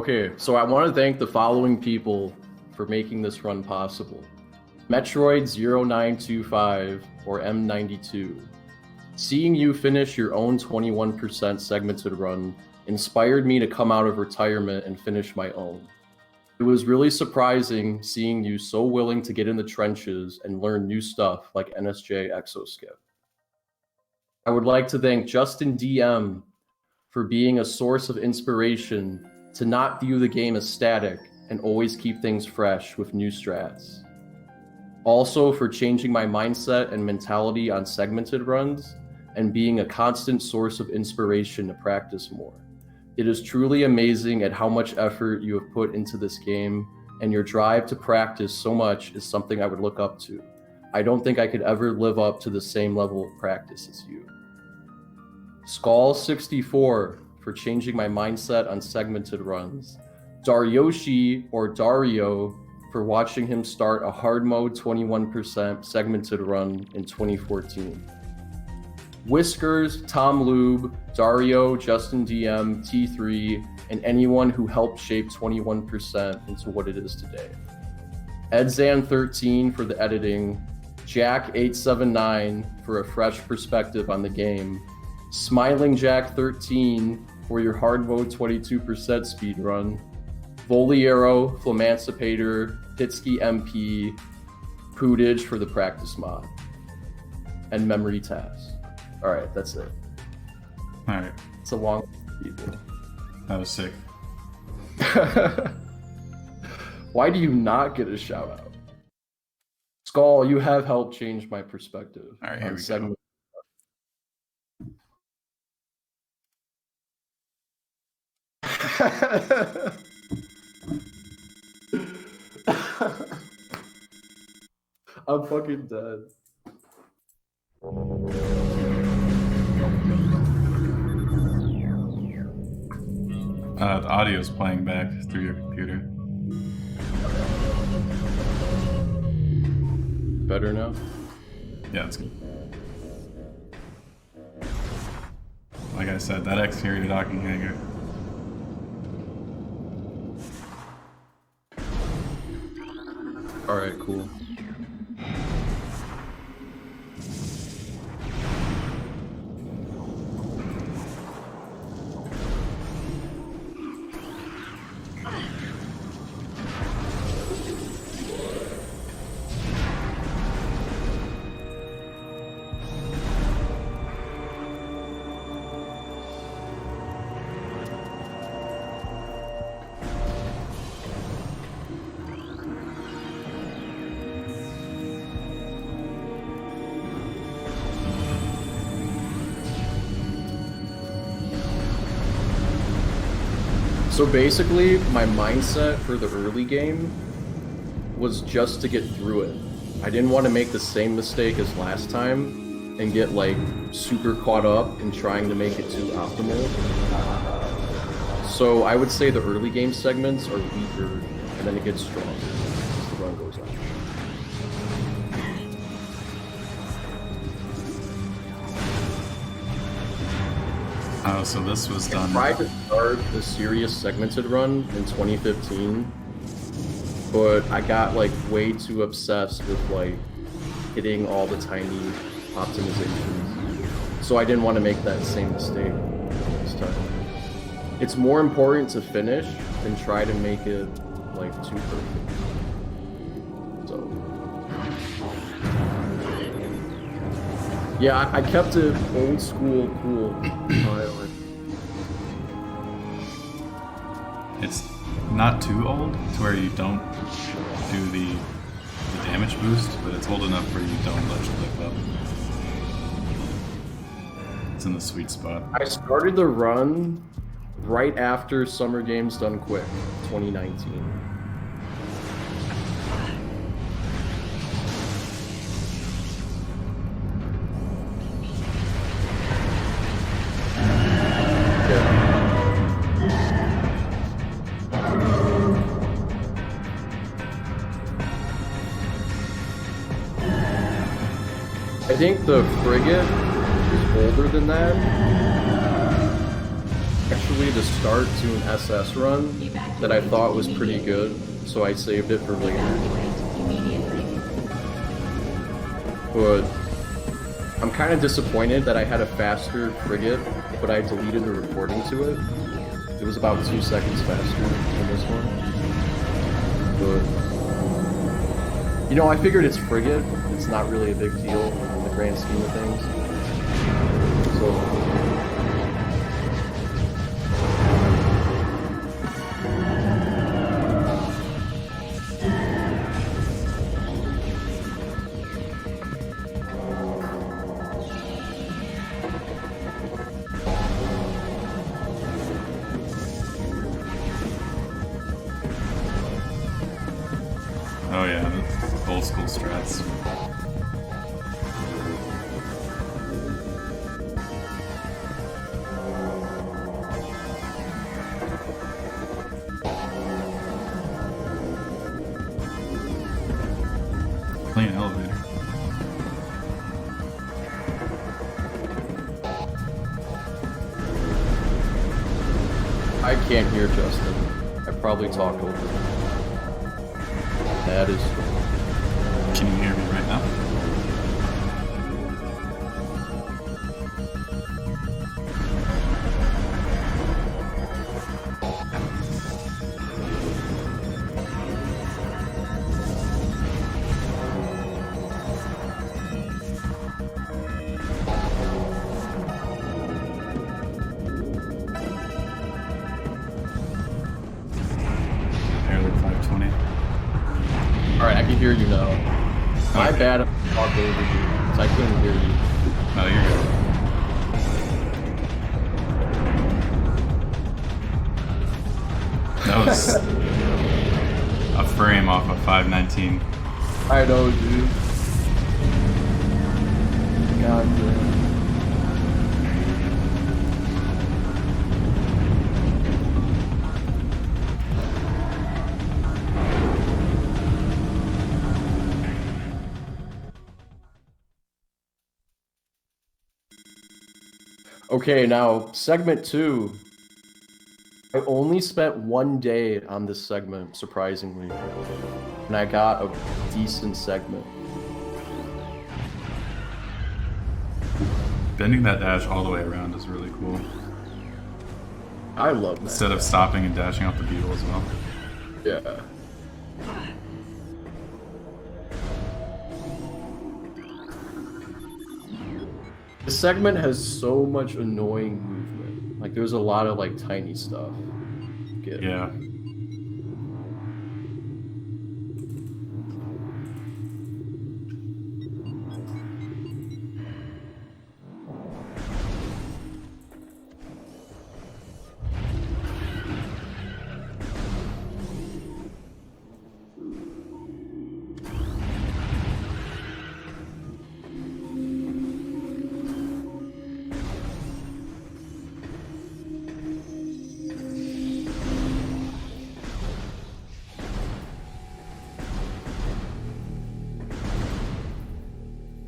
Okay, so I want to thank the following people for making this run possible. Metroid 0925 or M92. Seeing you finish your own 21% segmented run inspired me to come out of retirement and finish my own. It was really surprising seeing you so willing to get in the trenches and learn new stuff like NSJ Exoskip. I would like to thank JustinDM for being a source of inspiration to not view the game as static and always keep things fresh with new strats. Also for changing my mindset and mentality on segmented runs and being a constant source of inspiration to practice more. It is truly amazing at how much effort you have put into this game, and your drive to practice so much is something I would look up to. I don't think I could ever live up to the same level of practice as you. Skull64 for changing my mindset on segmented runs. Daryoshi or Dario for watching him start a hard mode 21% segmented run in 2014. Whiskers, Tom Lube, Dario, JustinDM, T3, and anyone who helped shape 21% into what it is today. Edzan13 for the editing, Jack879 for a fresh perspective on the game, Smiling Jack13 for your hard mode 22% speedrun, Voliero, Flamancipator, Pitsky MP, Pootage for the practice mod, and Memory Task. All right, that's it. All right. It's a long people. That was sick. Why do you not get a shout out? Skull, you have helped change my perspective. All right, here we go. I'm fucking dead. The audio's playing back through your computer. Better now? Yeah, it's good. Like I said, that exterior docking hangar. Alright, cool. So basically, my mindset for the early game was just to get through it. I didn't want to make the same mistake as last time and get like super caught up in trying to make it too optimal. So I would say the early game segments are weaker and then it gets stronger as the run goes on. Oh, so this was done. I tried to start the serious segmented run in 2015, but I got like way too obsessed with like hitting all the tiny optimizations. So I didn't want to make that same mistake this time. It's more important to finish than try to make it like too perfect. So yeah, I kept it old school cool. It's not too old to where you don't do the damage boost, but it's old enough where you don't let your clip up. It's in the sweet spot. I started the run right after Summer Games Done Quick, 2019. I think the frigate is older than that. actually the start to an SS run that I thought was pretty good, so I saved it for later. But I'm kind of disappointed that I had a faster frigate, but I deleted the reporting to it. It was about 2 seconds faster than this one. But, you know, I figured it's frigate. It's not really a big deal in the grand scheme of things. So... Oh yeah, the old school strats. Play an elevator. I can't hear Justin. I probably talked over him. That is... Can you hear me right now? Barely 520. Alright, I can hear you now. My bad if I talked over you, because I couldn't hear you. No, you're good. That was a frame off of 519. I know, dude. God damn. Okay, now, segment 2. I only spent 1 day on this segment, surprisingly. And I got a decent segment. Bending that dash all the way around is really cool. I love that. Instead of stopping and dashing off the beetle as well. Yeah. The segment has so much annoying movement. Like, there's a lot of, like, tiny stuff. Yeah.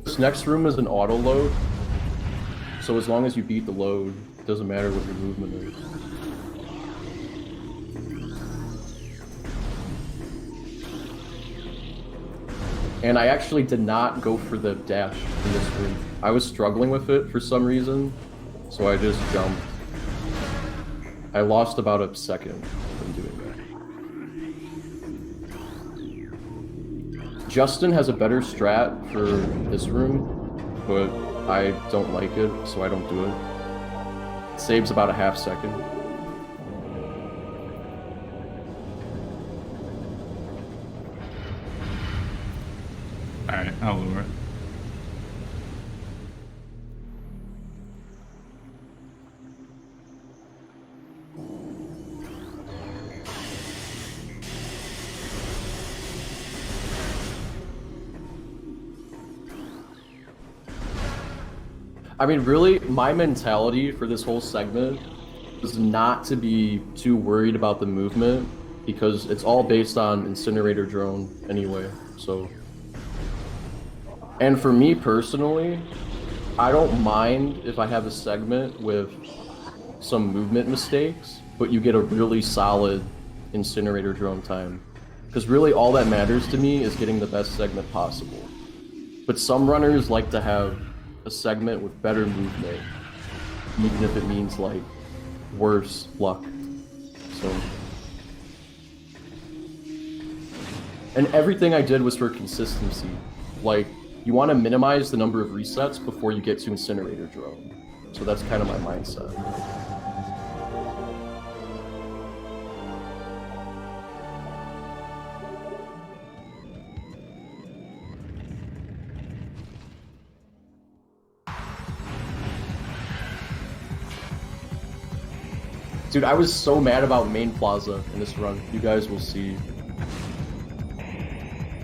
This next room is an auto load, so as long as you beat the load, it doesn't matter what your movement is. And I actually did not go for the dash in this room. I was struggling with it for some reason, so I just jumped. I lost about a second from doing that. Justin has a better strat for this room, but I don't like it, so I don't do it. It saves about a half second. Alright, I'll lower it. I mean, really, my mentality for this whole segment was not to be too worried about the movement, because it's all based on Incinerator Drone anyway, so... And for me personally, I don't mind if I have a segment with some movement mistakes, but you get a really solid incinerator drone time. Because really all that matters to me is getting the best segment possible. But some runners like to have a segment with better movement, even if it means like worse luck. So, and everything I did was for consistency. Like, you want to minimize the number of resets before you get to incinerator drone. So that's kind of my mindset. Dude, I was so mad about main plaza in this run. You guys will see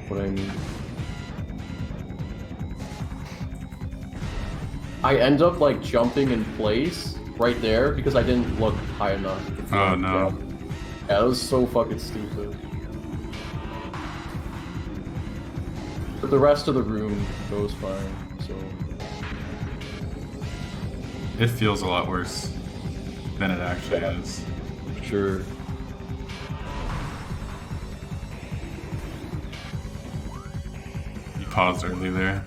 what I mean. I end up like jumping in place right there because I didn't look high enough. Oh no. Yeah, that was so fucking stupid. But the rest of the room goes fine, so. It feels a lot worse than it actually is. Sure. You paused early there.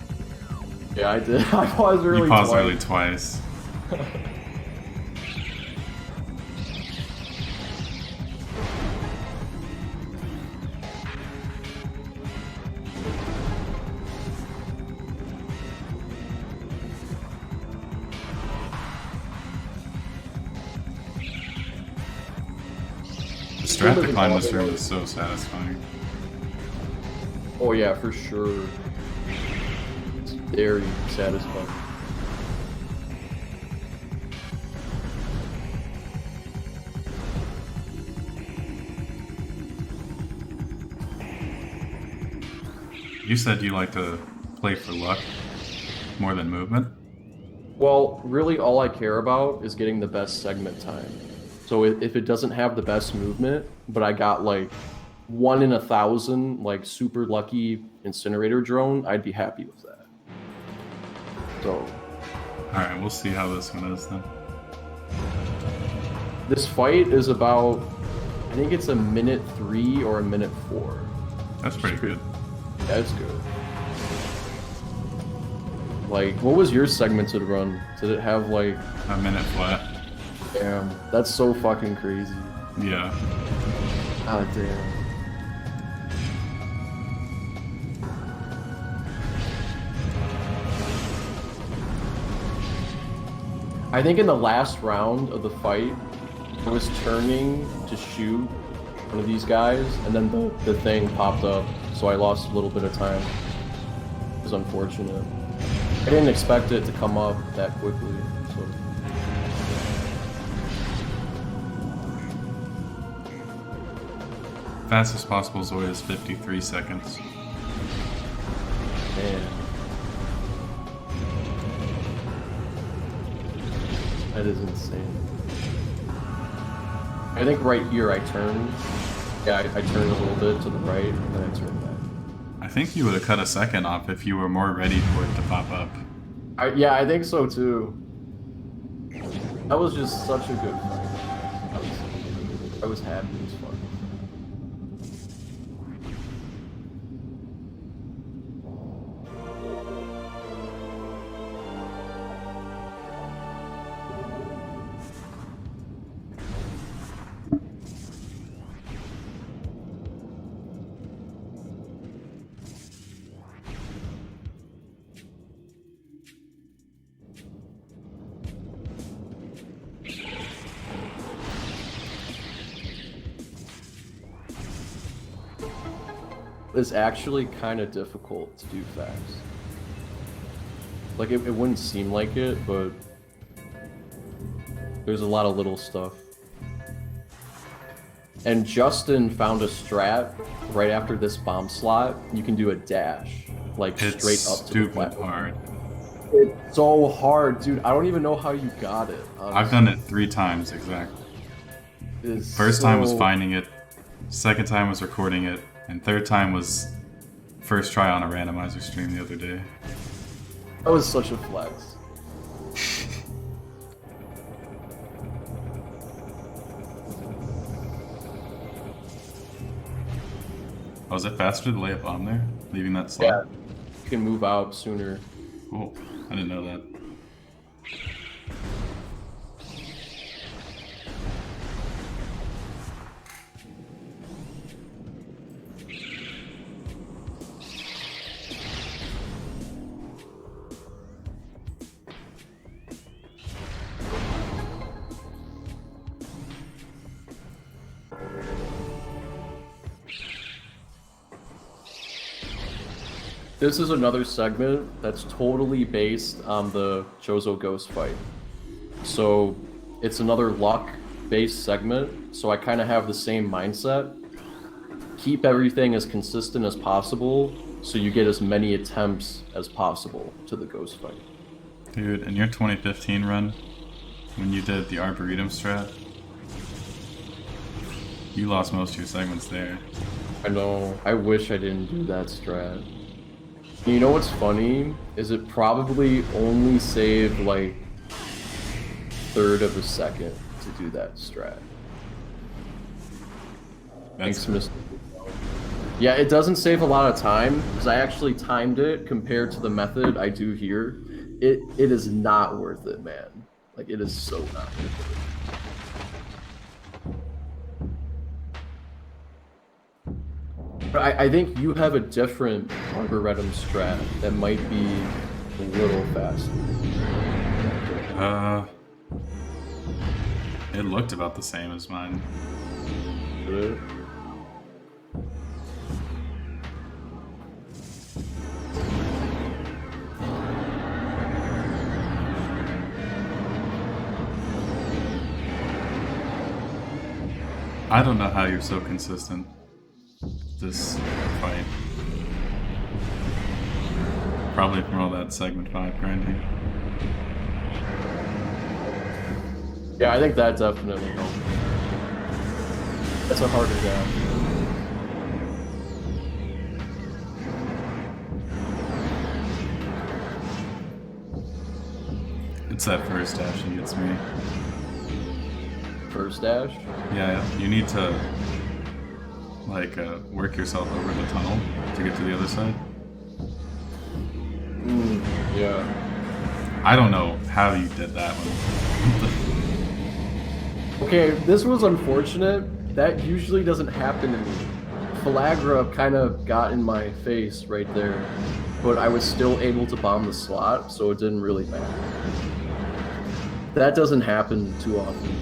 Yeah, I did. I paused early. You paused twice. early twice. The strat decline in this room is so satisfying. Oh yeah, for sure. It's very satisfying. You said you like to play for luck more than movement? Well, really all I care about is getting the best segment time. So if it doesn't have the best movement, but I got like 1 in 1,000, like super lucky incinerator drone, I'd be happy with that. So. Alright, we'll see how this one is then. This fight is about, I think it's a minute 3 or a minute 4. That's pretty good. Yeah, it's good. Like, what was your segmented run? Did it have like A minute flat. Damn, that's so fucking crazy. Yeah. Ah, damn. I think in the last round of the fight, I was turning to shoot one of these guys, and then the thing popped up, so I lost a little bit of time. It was unfortunate. I didn't expect it to come up that quickly, so. Fastest possible Zoya is 53 seconds. Man. That is insane. I think right here I turned. Yeah, I turned a little bit to the right, and then I turned back. I think you would have cut a second off if you were more ready for it to pop up. Yeah, I think so too. That was just such a good fight. I was happy as fuck. It's actually kind of difficult to do fast. Like, it wouldn't seem like it, but there's a lot of little stuff. And Justin found a strat right after this bomb slot. You can do a dash, like It's straight up to the stupid platform. hard. It's so hard, dude. I don't even know how you got it. Honestly. I've done it 3 times exactly. First time was finding it, second time was recording it, and third time was first try on a randomizer stream the other day. That was such a flex. Oh, is it faster to lay a bomb there? Leaving that slot? Yeah, you can move out sooner. Cool. I didn't know that. This is another segment that's totally based on the Chozo Ghost fight. So it's another luck-based segment, so I kind of have the same mindset. Keep everything as consistent as possible, so you get as many attempts as possible to the Ghost fight. Dude, in your 2015 run, when you did the Arboretum strat, you lost most of your segments there. I know, I wish I didn't do that strat. You know what's funny? Is it probably only saved like third of a second to do that strat. Thanks, Mr. Yeah, it doesn't save a lot of time because I actually timed it compared to the method I do here. It is not worth it, man. Like, it is so not worth it. But I think you have a different Arboretum strat that might be a little faster. It looked about the same as mine. Did it? I don't know how you're so consistent this fight. Probably from all that segment 5 grinding. Yeah, I think that definitely helped. That's a harder dash. It's that first dash that gets me. First dash? Yeah, you need to like work yourself over the tunnel to get to the other side. Yeah. I don't know how you did that one. Okay, this was unfortunate. That usually doesn't happen to me. Falagra kind of got in my face right there, but I was still able to bomb the slot, so it didn't really matter. That doesn't happen too often.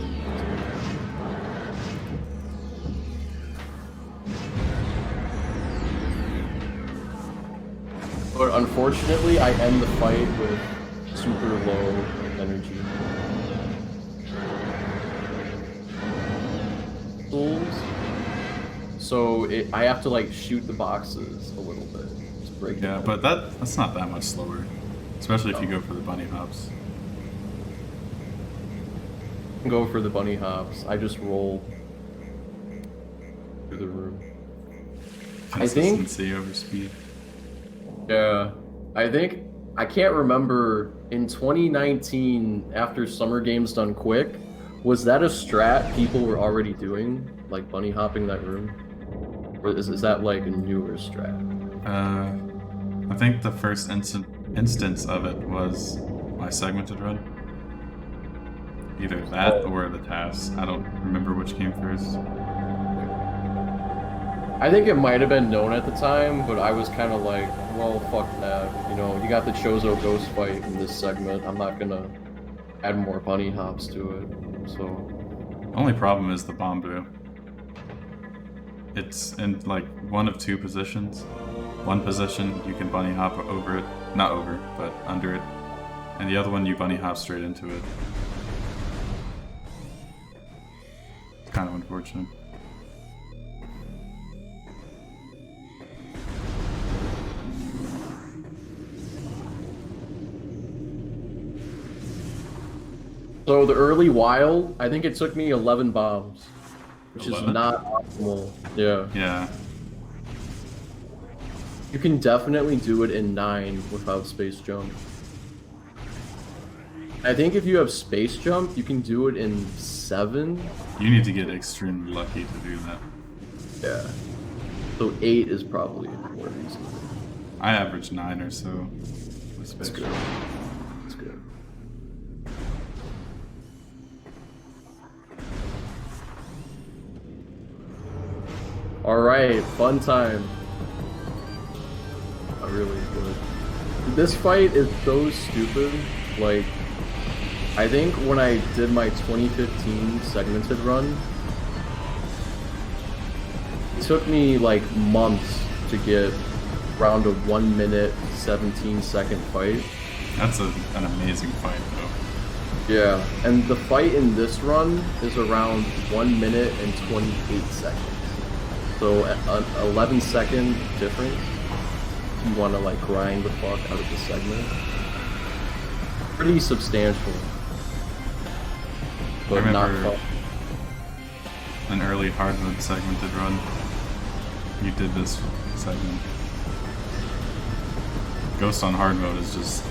But unfortunately, I end the fight with super low energy. So I have to like shoot the boxes a little bit to break it. Yeah, but that's not that much slower, especially if you go for the bunny hops. Go for the bunny hops. I just roll through the room. Consistency over speed. Yeah, I think I can't remember in 2019 after Summer Games Done Quick. Was that a strat people were already doing, like bunny hopping that room? Or is that like a newer strat? I think the first instance of it was my segmented run. Either that or the task. I don't remember which came first. I think it might have been known at the time, but I was kind of like, well, fuck that. You know, you got the Chozo Ghost fight in this segment. I'm not gonna add more bunny hops to it. So, only problem is the bamboo. It's in like one of two positions. One position you can bunny hop over it, not over, but under it, and the other one you bunny hop straight into it. It's kind of unfortunate. So the early while, I think it took me 11 bombs, which 11? is not optimal. Yeah. Yeah. You can definitely do it in 9 without space jump. I think if you have space jump, you can do it in 7. You need to get extremely lucky to do that. Yeah. So 8 is probably more reasonable. I average 9 or so. That's good. That's good. Alright, fun time. I really good. This fight is so stupid. Like, I think when I did my 2015 segmented run, it took me like months to get around a 1 minute, 17-second fight. That's an amazing fight, though. Yeah, and the fight in this run is around 1 minute and 28 seconds. So an 11-second difference. If you want to like grind the fuck out of the segment. Pretty substantial. But I not remember fun. an early hard mode segmented run. You did this segment. Ghost on hard mode is just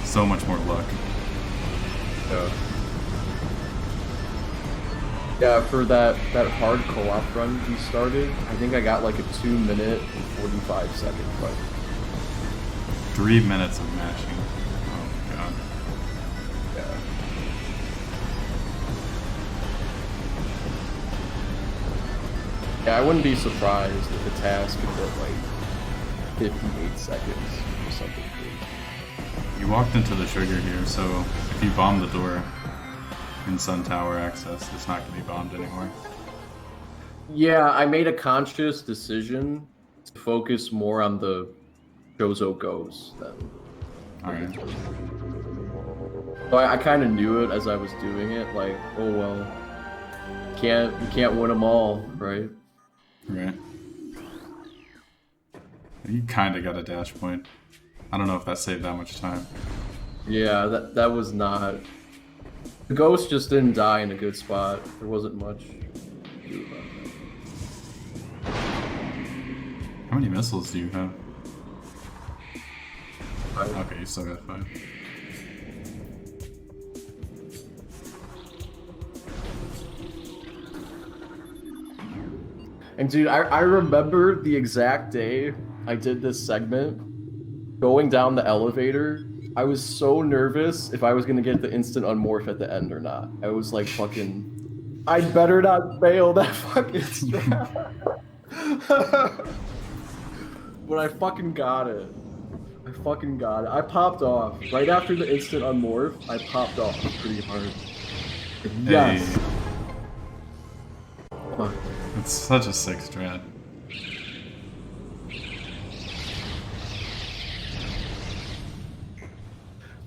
so much more luck. Yeah, for that hard co-op run we started, I think I got like a 2 minute and 45-second fight. 3 minutes of mashing. Oh my god. Yeah. Yeah, I wouldn't be surprised if the task could get like 58 seconds or something crazy. You walked into the trigger here, so if you bomb the door in Sun Tower access, it's not going to be bombed anymore. Yeah, I made a conscious decision to focus more on the Jozo Goes than Alright. So I kind of knew it as I was doing it, like, oh well, you can't win them all, right? Right. You kind of got a dash point. I don't know if that saved that much time. Yeah, that was not... The ghost just didn't die in a good spot. There wasn't much to do about that. How many missiles do you have? 5. Okay, you still got 5. And dude, I remember the exact day I did this segment, going down the elevator. I was so nervous if I was gonna get the instant unmorph at the end or not. I was like fucking, I'd better not fail that fucking strap. But I fucking got it. I fucking got it. I popped off. Right after the instant unmorph, I popped off pretty hard. Yes. Hey. Fuck. It's such a sick strat.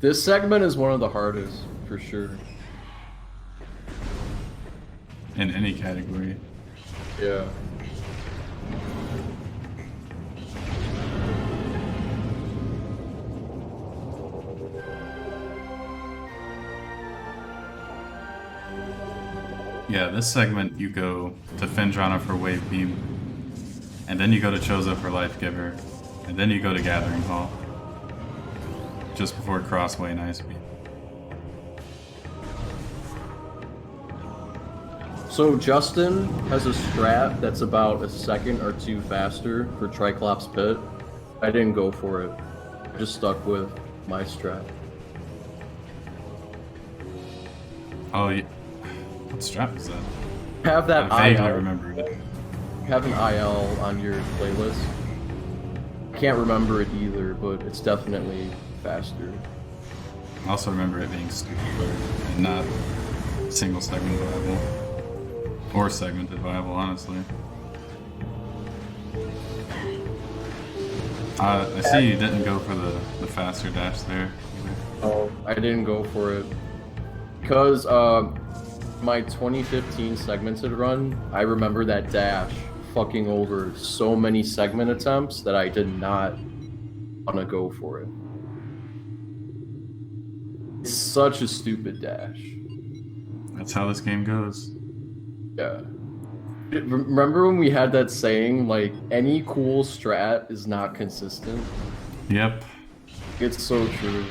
This segment is one of the hardest, for sure. In any category. Yeah. Yeah, this segment you go to Findrana for Wave Beam, and then you go to Chozo for Life Giver, and then you go to Gathering Hall. Just before Crossway and Ice Beam. So Justin has a strat that's about a second or two faster for Triclops Pit. I didn't go for it. I just stuck with my strat. Oh, yeah. What strat is that? Have that I vaguely IL. remember it. Have an IL on your playlist. Can't remember it either, but it's definitely faster. I also remember it being stupid and not single segment viable. Or segmented viable, honestly. I see you didn't go for the faster dash there either. Oh, I didn't go for it. Because my 2015 segmented run, I remember that dash fucking over so many segment attempts that I did not want to go for it. It's such a stupid dash. That's how this game goes. Yeah. Remember when we had that saying, like, any cool strat is not consistent? Yep. It's so true.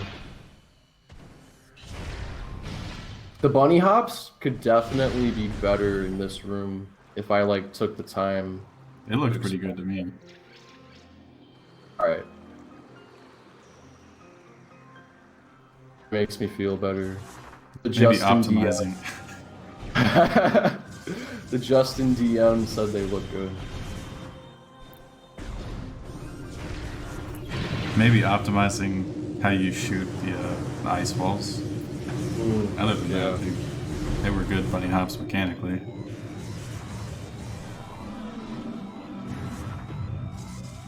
The bunny hops could definitely be better in this room if I, like, took the time It looked pretty good to me. Alright. Makes me feel better. The Maybe Justin optimizing. DM. The Justin DM said they look good. Maybe optimizing how you shoot the ice balls. Other than that, they were good bunny hops mechanically.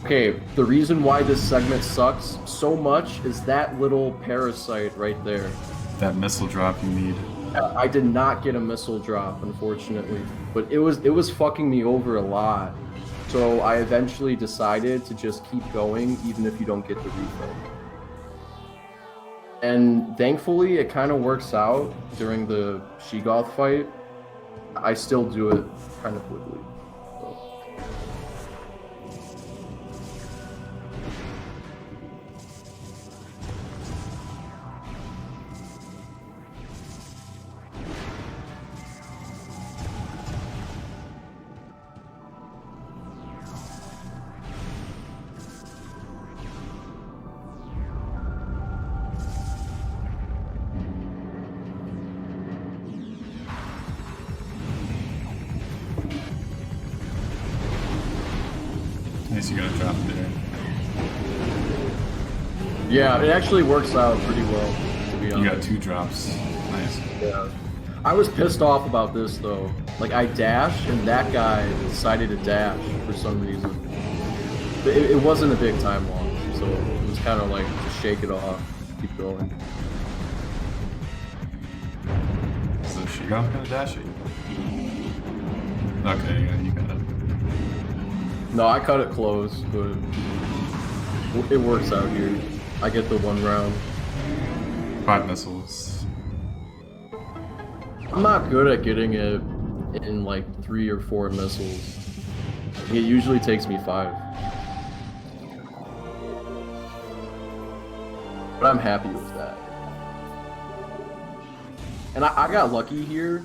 Okay, the reason why this segment sucks so much is that little parasite right there. That missile drop you need. I did not get a missile drop, unfortunately, but it was fucking me over a lot. So I eventually decided to just keep going, even if you don't get the refill. And thankfully, it kind of works out during the Sheegoth fight. I still do it kind of quickly. So. Nice, you got a drop there. Yeah, it actually works out pretty well, to be honest. You got 2 drops. Nice. Yeah. I was pissed off about this though. Like I dashed and that guy decided to dash for some reason. It wasn't a big time loss, so it was kind of like to shake it off, keep going. So she got gonna dash it. Okay, yeah, you got it. No, I cut it close, but it works out here. I get the 1 round. 5 missiles. I'm not good at getting it in like 3 or 4 missiles. It usually takes me 5. But I'm happy with that. And I got lucky here,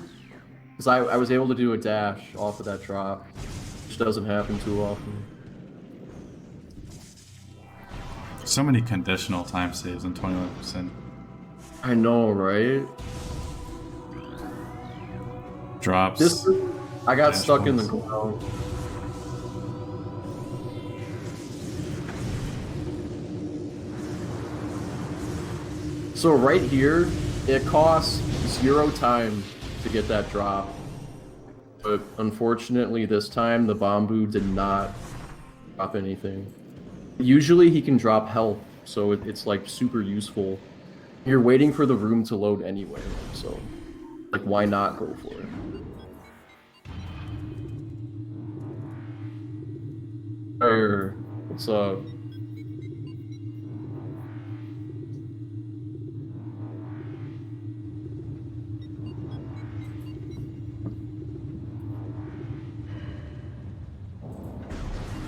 because I was able to do a dash off of that drop, which doesn't happen too often. So many conditional time saves and 21%. I know, right? Drops. I got dash stuck in the points. ground. So right here, it costs 0 time to get that drop. But unfortunately this time, the Bamboo did not drop anything. Usually he can drop health, so it's like super useful. You're waiting for the room to load anyway, so like why not go for it? Or what's up?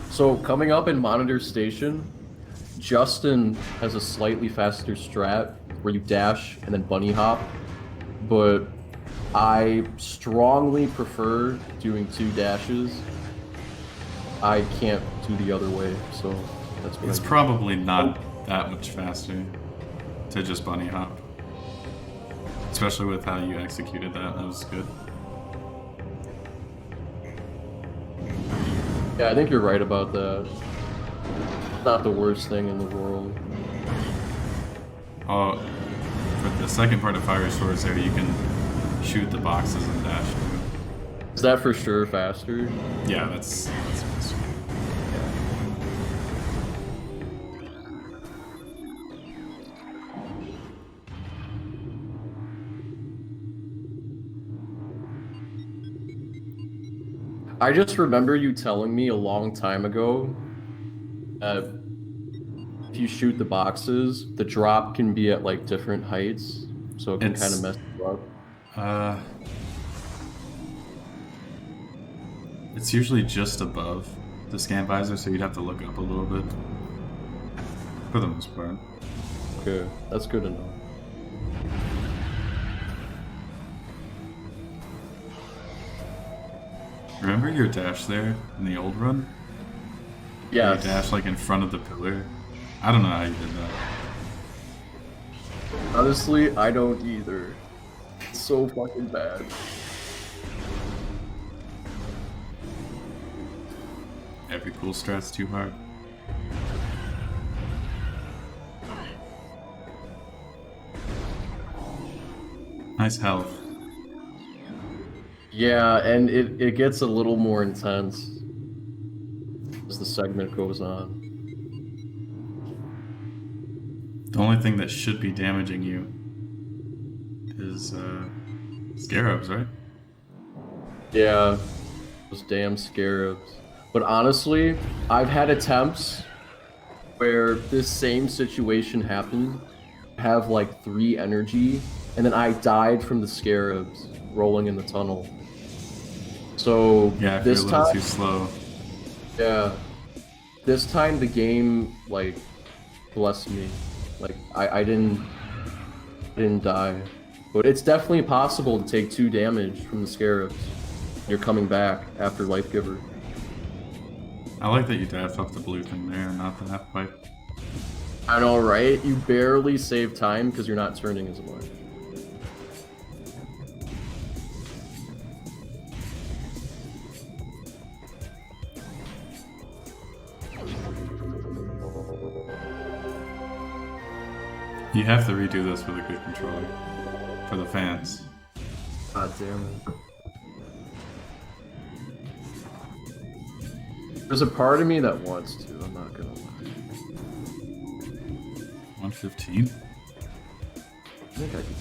So coming up in Monitor Station, Justin has a slightly faster strat where you dash and then bunny hop, but I strongly prefer doing 2 dashes. I can't do the other way, so that's what It's I do. probably not that much faster to just bunny hop. Especially with how you executed that. That was good. Yeah, I think you're right about that. Not the worst thing in the world. Oh, for the second part of Fire Swords there, you can shoot the boxes and dash too. Is that for sure faster? Yeah, that's faster. I just remember you telling me a long time ago that if you shoot the boxes, the drop can be at like different heights, so it can kind of mess you up. It's usually just above the scan visor, so you'd have to look up a little bit. For the most part. Okay, that's good to know. Remember your dash there in the old run? Yeah. You dash like in front of the pillar. I don't know how you did that. Honestly, I don't either. It's so fucking bad. Every cool strat's too hard. Nice health. Yeah, and it gets a little more intense as the segment goes on. The only thing that should be damaging you is scarabs, right? Yeah, those damn scarabs. But honestly, I've had attempts where this same situation happened. Have like 3 energy, and then I died from the scarabs rolling in the tunnel. So Yeah, if this you're a little time, too slow. yeah, this time the game like blessed me. Like I didn't die, but it's definitely possible to take 2 damage from the scarabs. You're coming back after Life Giver. I like that you dash off the blue thing there, not the half pipe. I know, right? You barely save time because you're not turning as much. You have to redo this with a good controller. For the fans. God damn it. There's a part of me that wants to, I'm not gonna lie. 115? I think I could do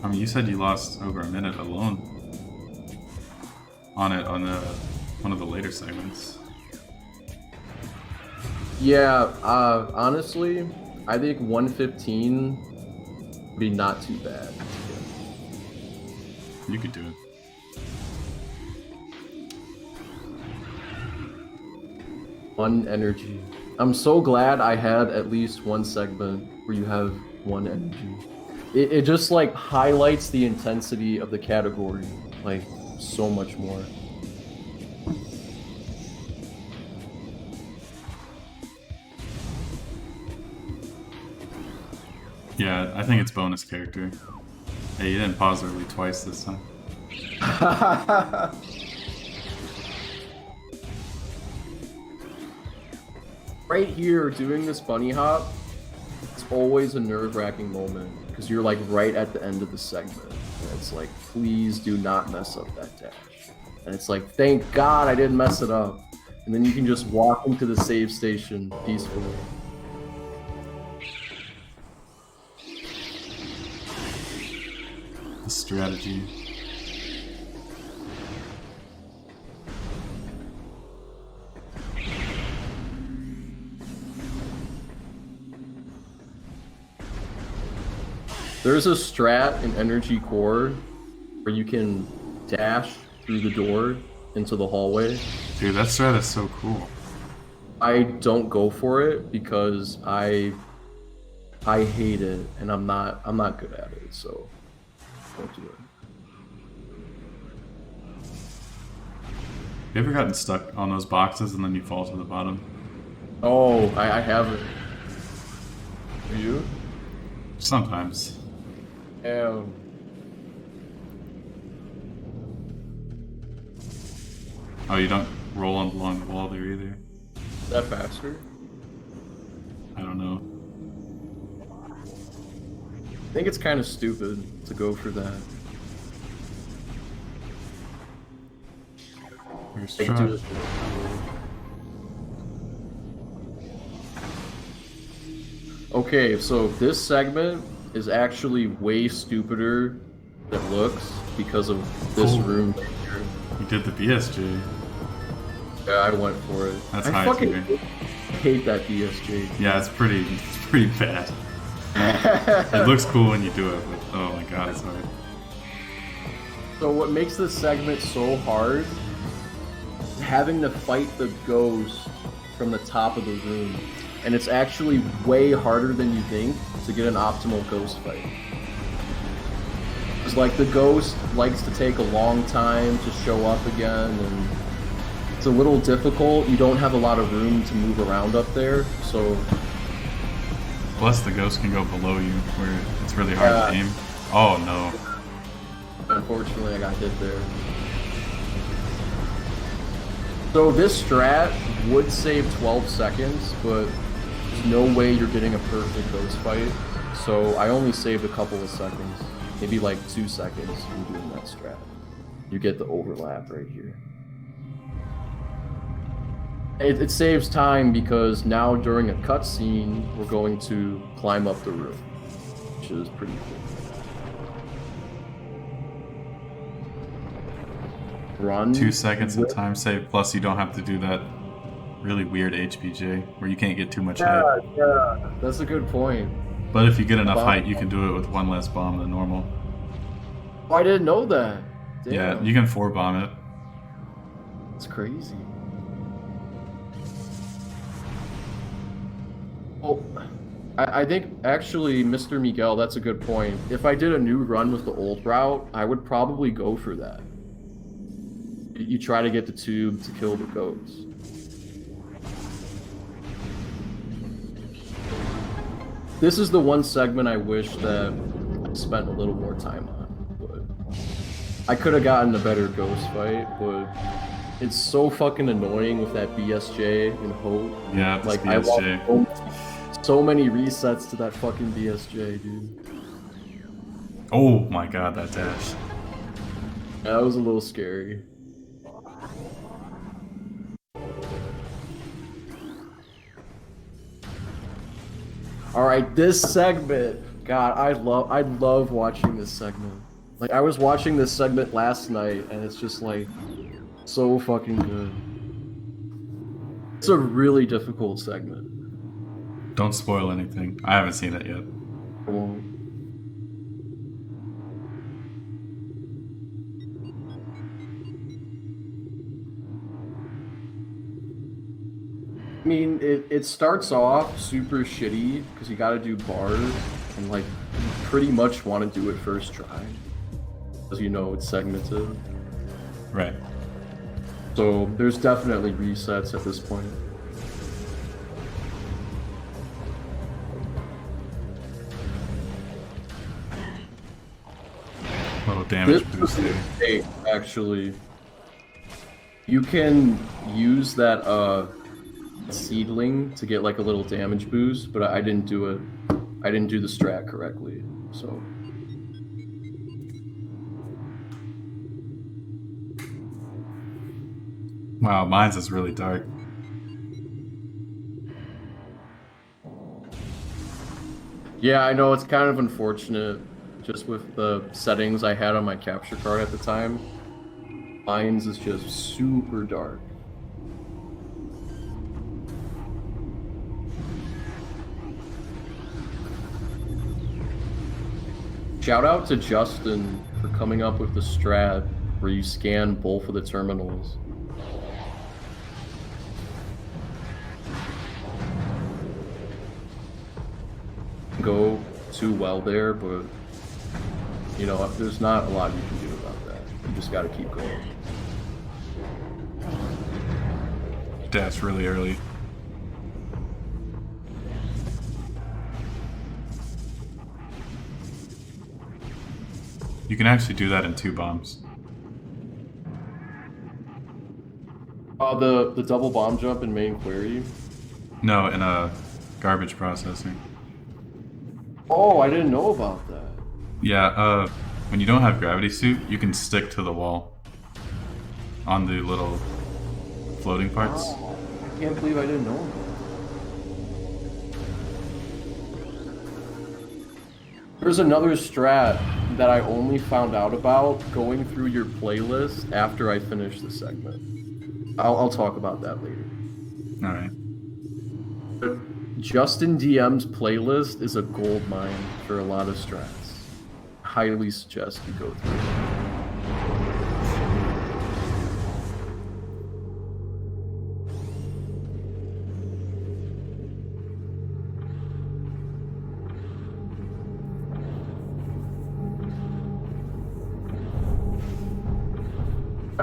I mean, you said you lost over a minute alone on it on one of the later segments. it. Yeah, honestly, I think 115 would be not too bad. You could do it. One energy. I'm so glad I had at least one segment where you have 1 energy. It just like highlights the intensity of the category, like so much more. Yeah, I think it's bonus character. Hey, you didn't pause early twice this time. Right here, doing this bunny hop, it's always a nerve-wracking moment because you're like right at the end of the segment. And it's like, please do not mess up that dash. And it's like, thank God I didn't mess it up. And then you can just walk into the save station peacefully. The strategy. There's a strat in Energy Core where you can dash through the door into the hallway. Dude, that strat is so cool. I don't go for it because I hate it and I'm not good at it, so don't do it. You ever gotten stuck on those boxes and then you fall to the bottom? Oh, I haven't. Have you? Sometimes. Oh, you don't roll on along the wall there either? Is that faster? I don't know. I think it's kind of stupid to go for that. First Like, try. do it. Okay, so this segment is actually way stupider than it looks because of this Oh. room right here. You did the BSJ. Yeah, I went for it. That's I high fucking tier. hate that BSJ. Yeah, it's pretty bad. It looks cool when you do it, but oh my god, it's hard. So what makes this segment so hard is having to fight the ghost from the top of the room. And it's actually way harder than you think to get an optimal ghost fight. It's like the ghost likes to take a long time to show up again, and it's a little difficult. You don't have a lot of room to move around up there, so... Plus the ghost can go below you, where it's really hard to aim. Oh no. Unfortunately, I got hit there. So this strat would save 12 seconds, but there's no way you're getting a perfect ghost fight. So I only saved a couple of seconds, maybe like 2 seconds from doing that strat. You get the overlap right here. It saves time because now during a cutscene, we're going to climb up the roof, which is pretty cool. Run. 2 seconds of time save, plus you don't have to do that really weird HPJ where you can't get too much height. Yeah, that's a good point. But if you get enough height, you can do it with one less bomb than normal. Oh, I didn't know that. Damn. Yeah, you can 4-bomb it. It's crazy. Well, I think actually, Mr. Miguel, that's a good point. If I did a new run with the old route, I would probably go for that. You try to get the tube to kill the goats. This is the one segment I wish that I spent a little more time on, but I could have gotten a better ghost fight, but it's so fucking annoying with that BSJ and Hope. Yeah, it's like BSJ. I lost so many resets to that fucking BSJ, dude. Oh my god, that dash. That was a little scary. Alright, this segment. God, I love watching this segment. Like, I was watching this segment last night, and it's just, like, so fucking good. It's a really difficult segment. Don't spoil anything. I haven't seen it yet. I won't. I mean, it starts off super shitty because you gotta do bars and like you pretty much want to do it first try, as you know it's segmented. Right. So there's definitely resets at this point. Little damage This boost was a there. mistake, actually. You can use that seedling to get like a little damage boost, but I didn't do it. I didn't do the strat correctly, so. Wow, mine's is really dark. Yeah, I know, it's kind of unfortunate, just with the settings I had on my capture card at the time. Mine's is just super dark. Shout out to Justin for coming up with the strat where you scan both of the terminals. Go too well there, but you know, there's not a lot you can do about that. You just gotta keep going. That's really early. You can actually do that in 2 bombs. The double bomb jump in main query. No, in a garbage processing. Oh, I didn't know about that. Yeah, when you don't have gravity suit, you can stick to the wall on the little floating parts. Wow. I can't believe I didn't know that. There's another strat that I only found out about going through your playlist after I finish the segment. I'll talk about that later. Alright. JustinDM's playlist is a gold mine for a lot of strats. Highly suggest you go through it.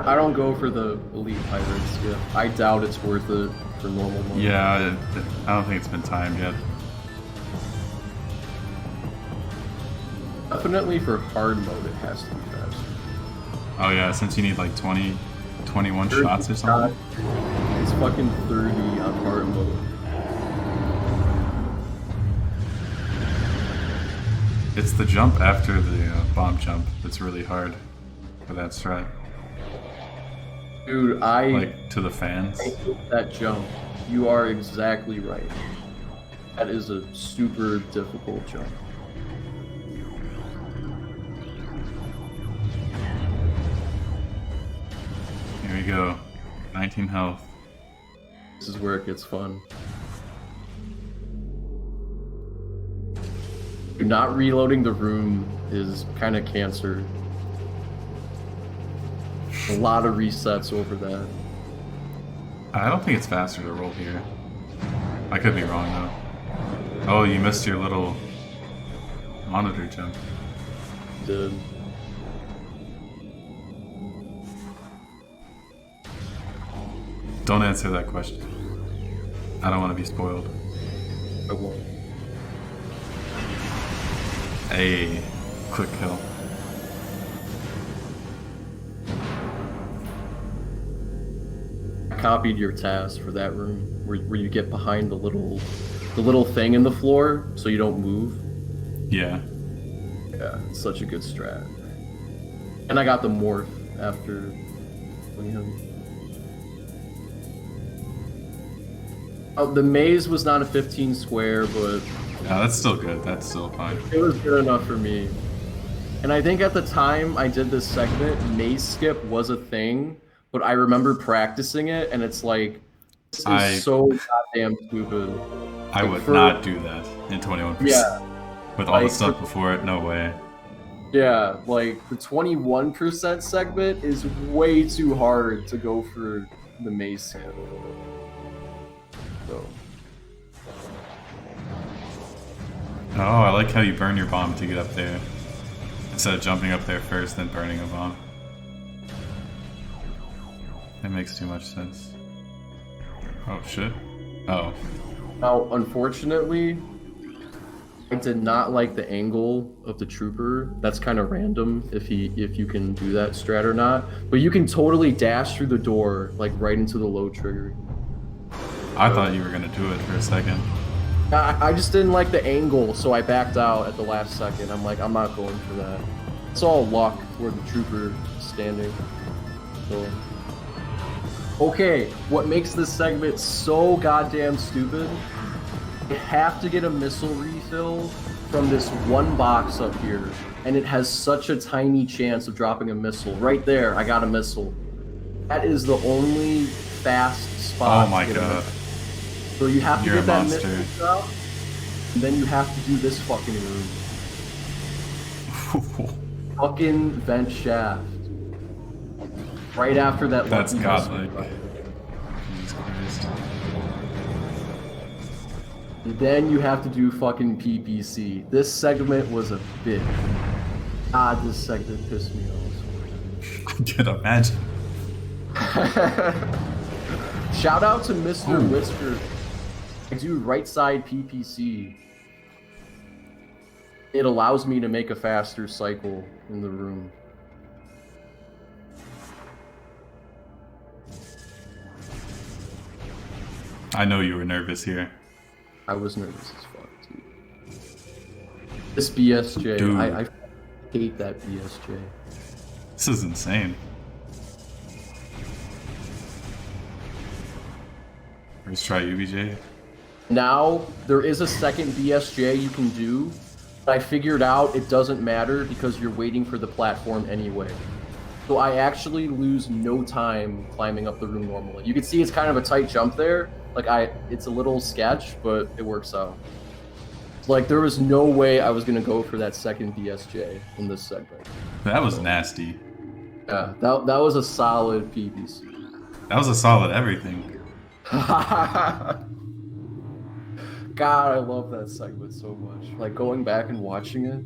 I don't go for the elite pirates. Yeah, I doubt it's worth it for normal mode. Yeah, I don't think it's been timed yet. Definitely for hard mode, it has to be fast. Oh yeah, since you need like 21 shots or something. It's fucking 30 on hard mode. It's the jump after the bomb jump that's really hard for that strat. Dude, like to the fans. That jump. You are exactly right. That is a super difficult jump. Here we go. 19 health. This is where it gets fun. Not reloading the room is kind of cancer. A lot of resets over that. I don't think it's faster to roll here. I could be wrong though. Oh, you missed your little monitor jump. Did. Don't answer that question. I don't want to be spoiled. I won't. Hey, quick kill. I copied your task for that room where you get behind the little thing in the floor so you don't move. Yeah. Yeah, it's such a good strat. And I got the morph after him. Oh, the maze was not a 15 square, but Yeah, that's still good. That's still fine. it was good enough for me. And I think at the time I did this segment, maze skip was a thing, but I remember practicing it, and it's like, this is so goddamn stupid. I would not do that in 21%. Yeah. With all the stuff before it, no way. Yeah, like the 21% segment is way too hard to go for the maze skip. So. Oh, I like how you burn your bomb to get up there. Instead of jumping up there first, then burning a bomb. That makes too much sense. Oh, shit. Oh. Now, unfortunately, I did not like the angle of the trooper. That's kind of random if you can do that strat or not. But you can totally dash through the door, like right into the low trigger. I thought you were gonna do it for a second. I just didn't like the angle, so I backed out at the last second. I'm like, I'm not going for that. It's all luck where the trooper is standing. So. Okay, what makes this segment so goddamn stupid? You have to get a missile refill from this one box up here, and it has such a tiny chance of dropping a missile. Right there, I got a missile. That is the only fast spot. Oh my god. So you have to You're get a that monster. missile out, and then you have to do this fucking room. Fucking vent shaft. Right after that. That's lucky godlike. missile. Jesus Christ. And then you have to do fucking PPC. This segment was a bitch. God, this segment pissed me off. I can imagine. Shout out to Mr. Whisker. I do right side PPC. It allows me to make a faster cycle in the room. I know you were nervous here. I was nervous as fuck, dude. This BSJ, Dude. I hate that BSJ. This is insane. Let's try UBJ. Now, there is a second BSJ you can do, but I figured out it doesn't matter because you're waiting for the platform anyway. So I actually lose no time climbing up the room normally. You can see it's kind of a tight jump there. Like it's a little sketch, but it works out. Like there was no way I was gonna go for that second BSJ in this segment. That was nasty. Yeah, that was a solid PVC. That was a solid everything. God, I love that segment so much. Like going back and watching it.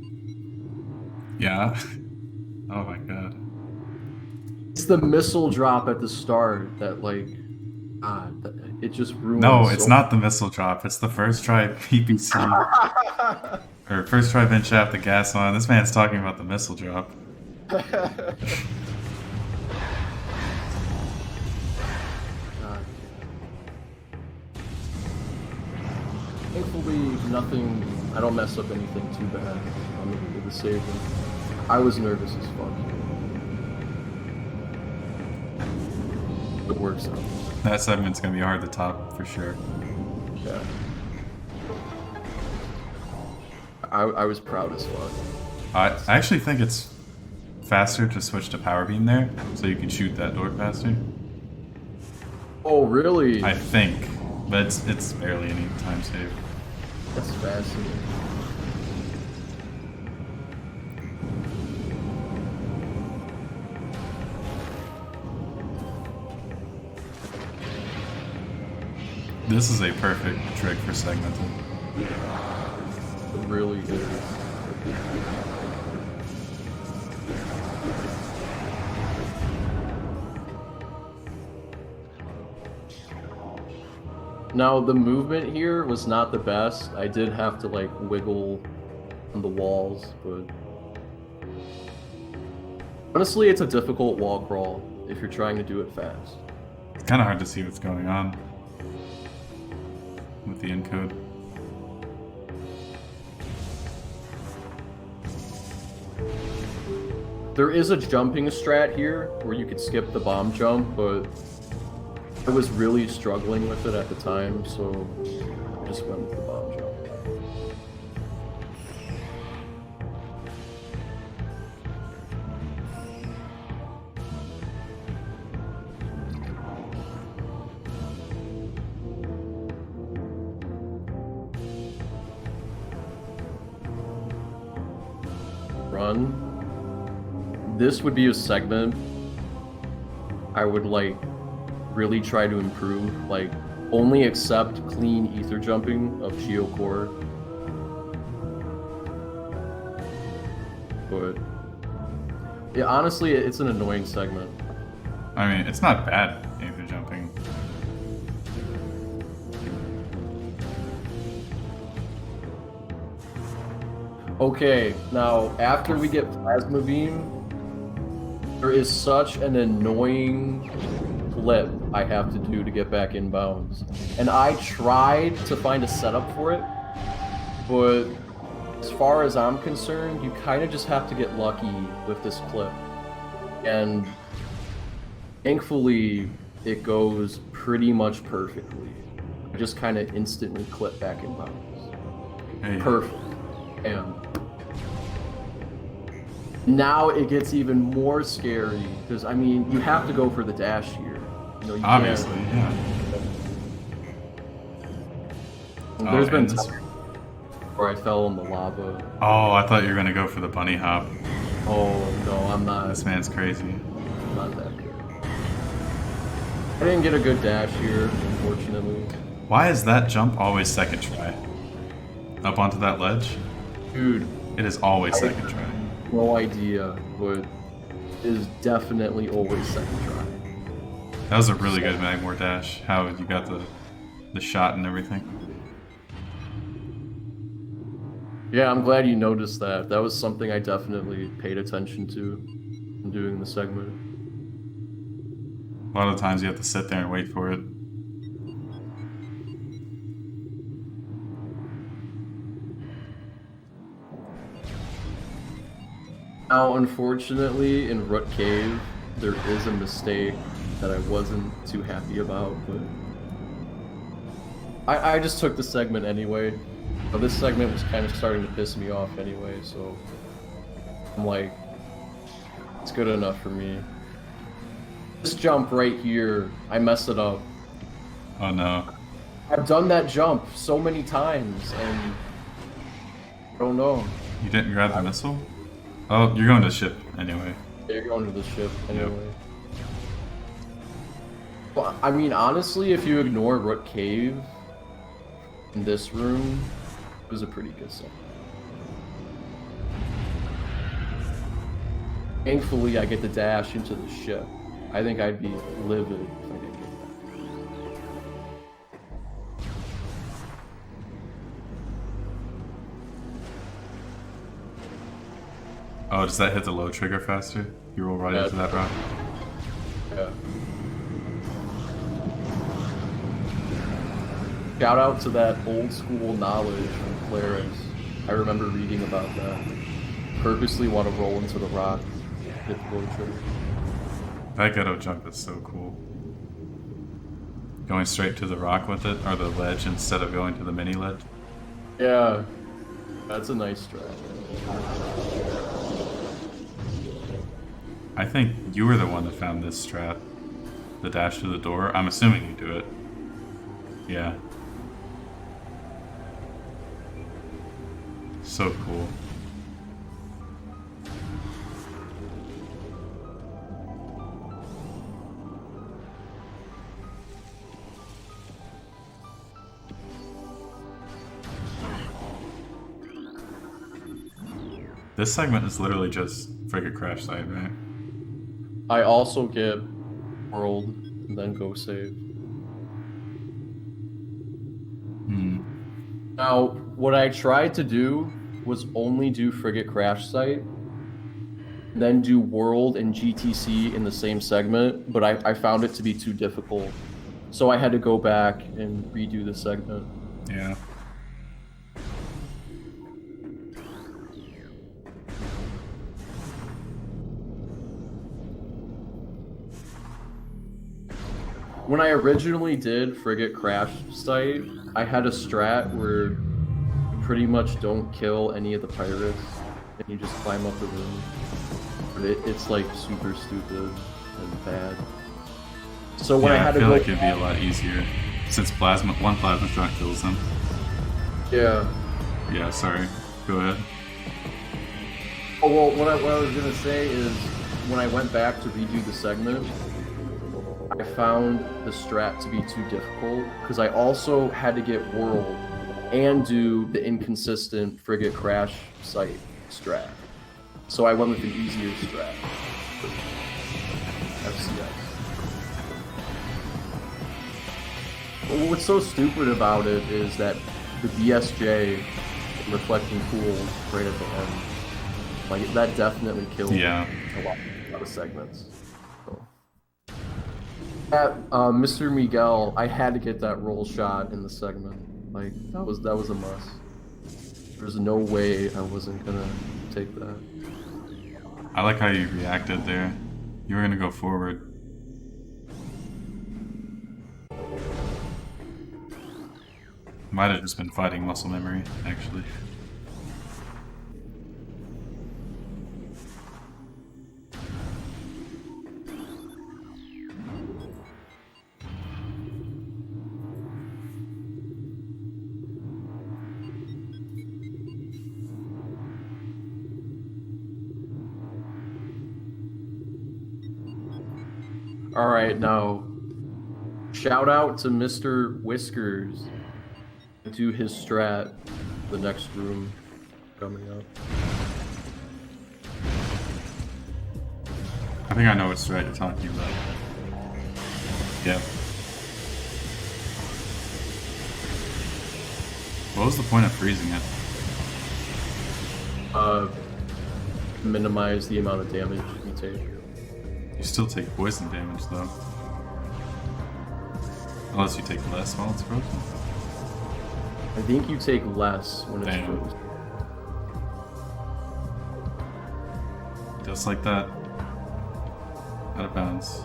Yeah. Oh my god. It's the missile drop at the start that, like, it just ruins. No, it's not the missile drop. It's the first try PPC. Or first try vent shaft the gas on. This man's talking about the missile drop. God. Thankfully, nothing. I don't mess up anything too bad on the saving. I was nervous as fuck. It works out. That segment's gonna be hard to top for sure. Yeah. I was proud as fuck. I actually think it's faster to switch to power beam there, so you can shoot that door faster. Oh, really? I think, but it's barely any time save. That's fascinating. This is a perfect trick for segmenting. It really is. Now, the movement here was not the best. I did have to, like, wiggle on the walls, but... honestly, it's a difficult wall crawl if you're trying to do it fast. It's kind of hard to see what's going on with the encode. There is a jumping strat here where you could skip the bomb jump, but I was really struggling with it at the time, so I just went with the bomb jump. Run. This would be a segment I would, like, really try to improve. Like, only accept clean ether jumping of Geo Core. But yeah, honestly, it's an annoying segment. I mean, it's not bad, ether jumping. Okay, now after we get Plasma Beam, there is such an annoying flip I have to do to get back inbounds. And I tried to find a setup for it, but as far as I'm concerned, you kind of just have to get lucky with this flip. And thankfully, it goes pretty much perfectly. I just kind of instantly clip back inbounds. Hey. Perfect. And now it gets even more scary because, I mean, you have to go for the dash here. You know, you Obviously, can't. yeah. There's been times where I fell in the lava. Oh, I thought you were gonna go for the bunny hop. Oh no, I'm not. This man's crazy. I'm not that good. I didn't get a good dash here, unfortunately. Why is that jump always second try? Up onto that ledge? Dude, It is always second try. no idea, but it is definitely always second try. That was a really good Magmore dash. How you got the shot and everything. Yeah, I'm glad you noticed that. That was something I definitely paid attention to in doing the segment. A lot of times you have to sit there and wait for it. Now, unfortunately, in Root Cave, there is a mistake that I wasn't too happy about, but I just took the segment anyway. But this segment was kind of starting to piss me off anyway, so I'm like, it's good enough for me. This jump right here, I messed it up. Oh no. I've done that jump so many times, and I don't know. You didn't grab the missile? Oh, you're going to ship anyway. You're going to the ship anyway. Well, I mean, honestly, if you ignore Root Cave in this room, it was a pretty good set. Thankfully, I get the dash into the ship. I think I'd be livid if I didn't get that. Oh, does that hit the low trigger faster? You roll right into that rock? Yeah. Shout out to that old school knowledge from Clarence. I remember reading about that. Purposely want to roll into the rock, hit the low trigger. That ghetto jump is so cool. Going straight to the rock with it, or the ledge, instead of going to the mini ledge. Yeah, that's a nice strat. I think you were the one that found this strat. The dash to the door. I'm assuming you do it. Yeah. So cool. This segment is literally just frigate crash site, right? I also get world and then go save. Now, what I tried to do was only do frigate crash site, then do world and GTC in the same segment, but I found it to be too difficult. So I had to go back and redo the segment. Yeah. When I originally did frigate crash site, I had a strat where you pretty much don't kill any of the pirates, and you just climb up the room. But it's like super stupid and bad. So when I had to feel go, like it'd be a lot easier since one plasma shot kills them. yeah. Yeah, sorry. Go ahead. Oh well, what I was gonna say is when I went back to redo the segment, I found the strat to be too difficult because I also had to get world and do the inconsistent frigate crash site strat. So I went with an easier strat. FCS. But what's so stupid about it is that the BSJ reflecting pools right at the end, like that definitely killed a lot of segments. So. Mr. Miguel, I had to get that roll shot in the segment. Like that was a must. There's no way I wasn't gonna take that. I like how you reacted there. You were gonna go forward. Might have just been fighting muscle memory, actually. All right, now shout out to Mr. Whiskers to his strat, the next room coming up. I think I know what strat you're talking about. Yeah. What was the point of freezing it? Minimize the amount of damage you take. You still take poison damage though. Unless you take less while it's frozen. I think you take less when it's frozen. Just like that. Out of bounds.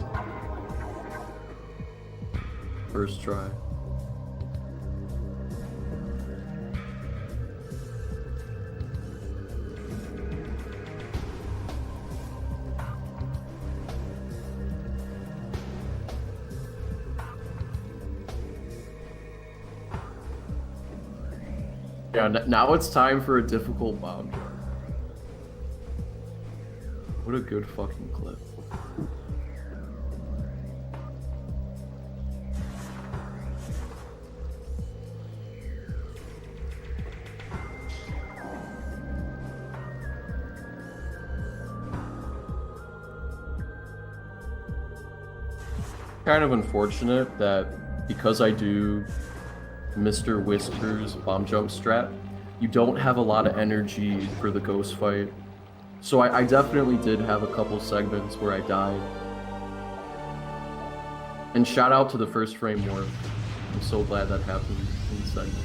First try. Yeah, now it's time for a difficult bomb drop. What a good fucking clip. kind of unfortunate that because I do Mr. Whisker's bomb jump strat, you don't have a lot of energy for the ghost fight. So I definitely did have a couple segments where I died. And shout out to the first frame warp. I'm so glad that happened in the segment.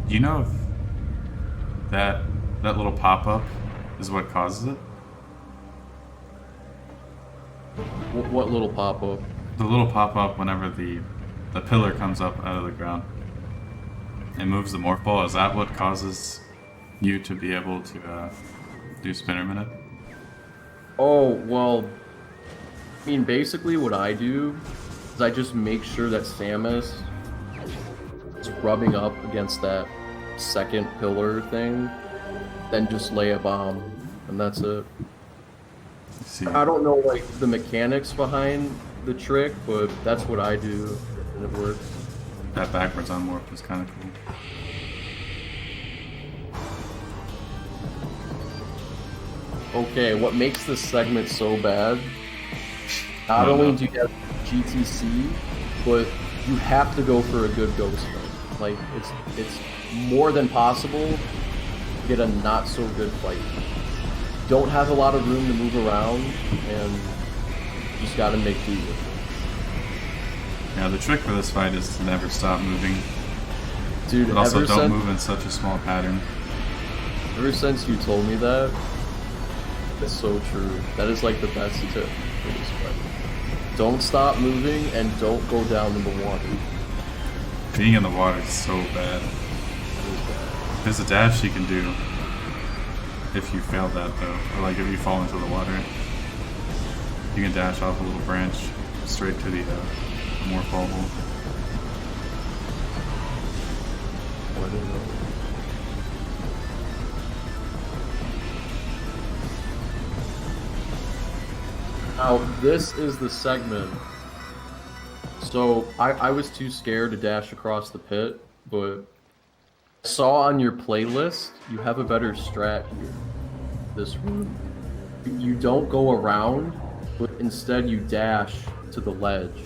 Do you know if that little pop-up is what causes it? What little pop-up? The little pop-up whenever the pillar comes up out of the ground. It moves the morph ball. Is that what causes you to be able to do spinner minute? Oh, well, I mean, basically what I do is I just make sure that Samus is rubbing up against that second pillar thing, then just lay a bomb, and that's it. See. I don't know, like, the mechanics behind the trick, but that's what I do, and it works. That backwards on morph was kind of cool. Okay, what makes this segment so bad, not only do you have GTC, but you have to go for a good ghost fight. Like, it's more than possible to get a not so good fight. Don't have a lot of room to move around, and you just gotta make do with it. Yeah, the trick for this fight is to never stop moving. Dude, but also don't move in such a small pattern. Ever since you told me that, it's so true. That is like the best tip for this fight. Don't stop moving and don't go down in the water. Being in the water is so bad. That is bad. There's a dash you can do if you fail that though, or like if you fall into the water. You can dash off a little branch straight to the morph ball hole. Oh, I didn't know. Now, this is the segment. So, I was too scared to dash across the pit, but I saw on your playlist, you have a better strat here. This room. You don't go around, but instead you dash to the ledge.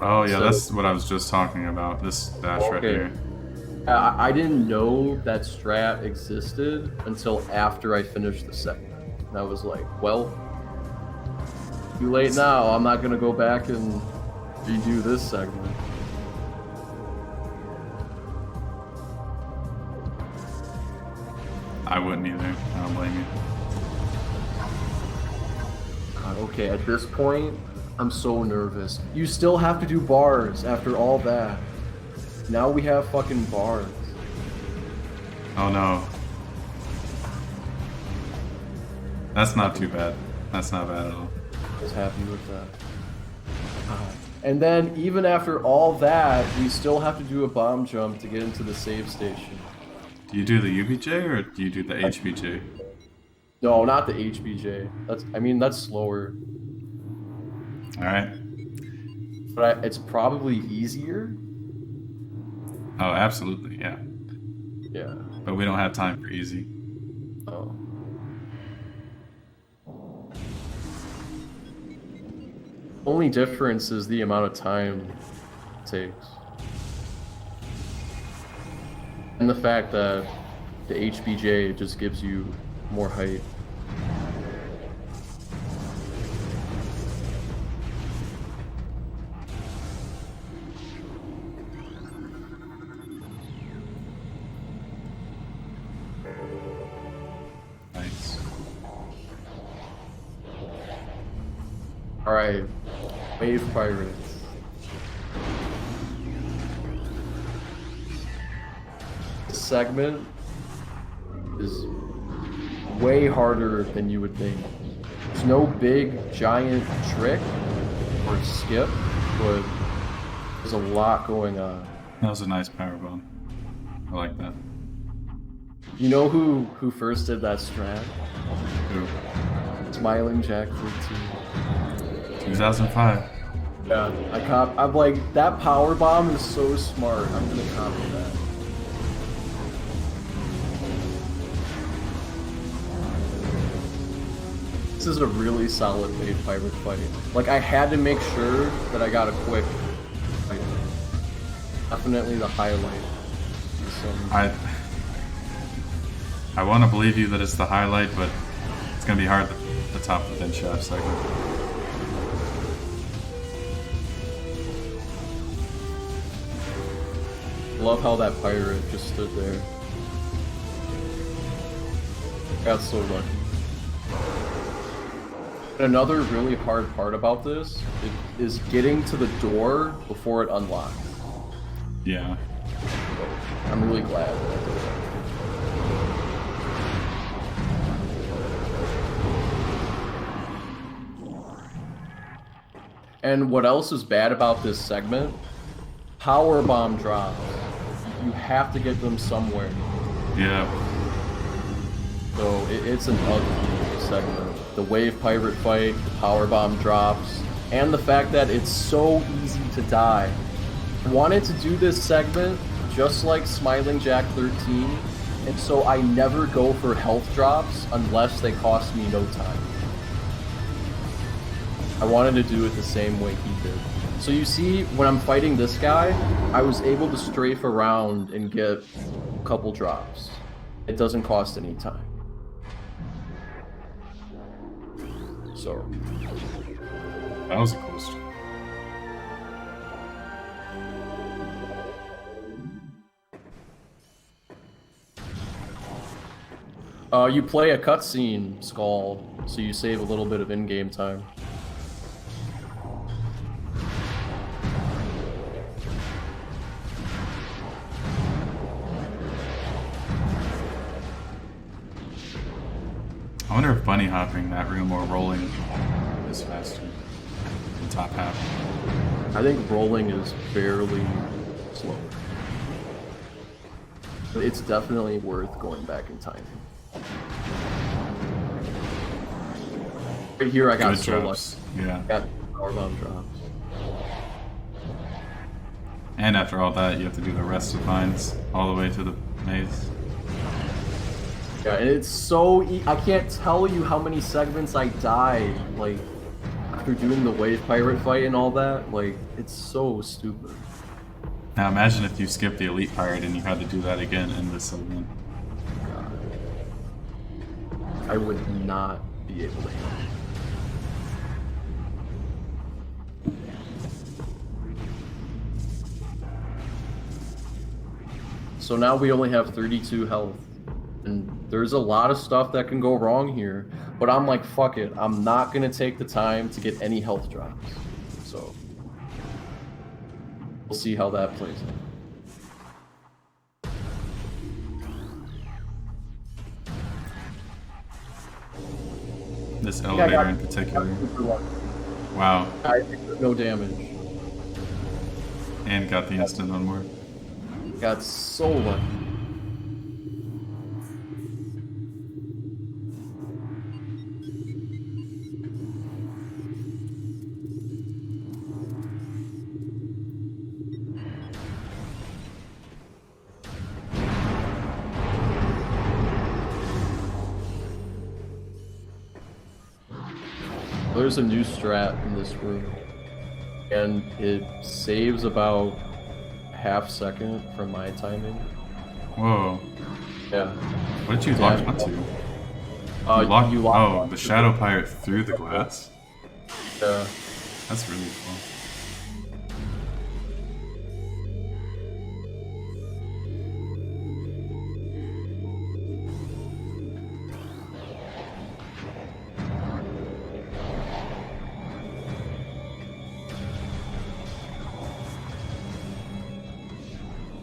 Oh yeah, that's what I was just talking about, this dash right here. I didn't know that strat existed until after I finished the segment. And I was like, well, too late now. I'm not gonna go back and redo this segment. I wouldn't either. I don't blame you. God, okay, at this point, I'm so nervous. You still have to do bars after all that. Now we have fucking bars. Oh no. That's not too bad. That's not bad at all. I was happy with that. And then, even after all that, we still have to do a bomb jump to get into the save station. Do you do the UBJ or do you do the HBJ? No, not the HBJ. That's slower. Alright. But it's probably easier. Oh, absolutely, yeah. Yeah. But we don't have time for easy. Oh. Only difference is the amount of time it takes. And the fact that the HBJ just gives you more height. Nice. Alright, Wave Pirates. This segment is way harder than you would think. There's no big, giant trick or skip, but there's a lot going on. That was a nice power bomb. I like that. You know who first did that strat? Who? Smiling Jack did too. 2005. Yeah, I'm like, that power bomb is so smart. I'm gonna copy that. This is a really solid wave pirate fight. Like, I had to make sure that I got a quick fight. Definitely the highlight. I want to believe you that it's the highlight, but it's going to be hard to top the Vent Shaft segment. Love how that pirate just stood there. Got so lucky. Another really hard part about this is getting to the door before it unlocks. Yeah. I'm really glad that I did that. And what else is bad about this segment? Power bomb drops. You have to get them somewhere. Yeah. So it's an ugly segment. The wave pirate fight, the power bomb drops, and the fact that it's so easy to die. I wanted to do this segment just like Smiling Jack 13, and so I never go for health drops unless they cost me no time. I wanted to do it the same way he did. So you see, when I'm fighting this guy, I was able to strafe around and get a couple drops. It doesn't cost any time. So that was a cool story. You play a cutscene, Skull, so you save a little bit of in-game time. I wonder if bunny hopping that room or rolling is faster. The top half. I think rolling is barely slower. But it's definitely worth going back in time. Right here I got Good so drops. lucky. Yeah. Got power bomb drops. And after all that, you have to do the rest of Vines all the way to the maze. Yeah, and it's so I can't tell you how many segments I died, like, after doing the wave pirate fight and all that. Like, it's so stupid. Now imagine if you skipped the Elite Pirate and you had to do that again in this segment. God. I would not be able to handle it. So now we only have 32 health. And there's a lot of stuff that can go wrong here. But I'm like, fuck it. I'm not going to take the time to get any health drops. So we'll see how that plays out. This elevator in particular. Wow. I took no damage. And got the instant onward. Got so lucky. There's a new strat in this room, and it saves about half second from my timing. Whoa. Yeah. What did you lock onto? You locked the Shadow Pirate through the glass? Yeah. That's really cool.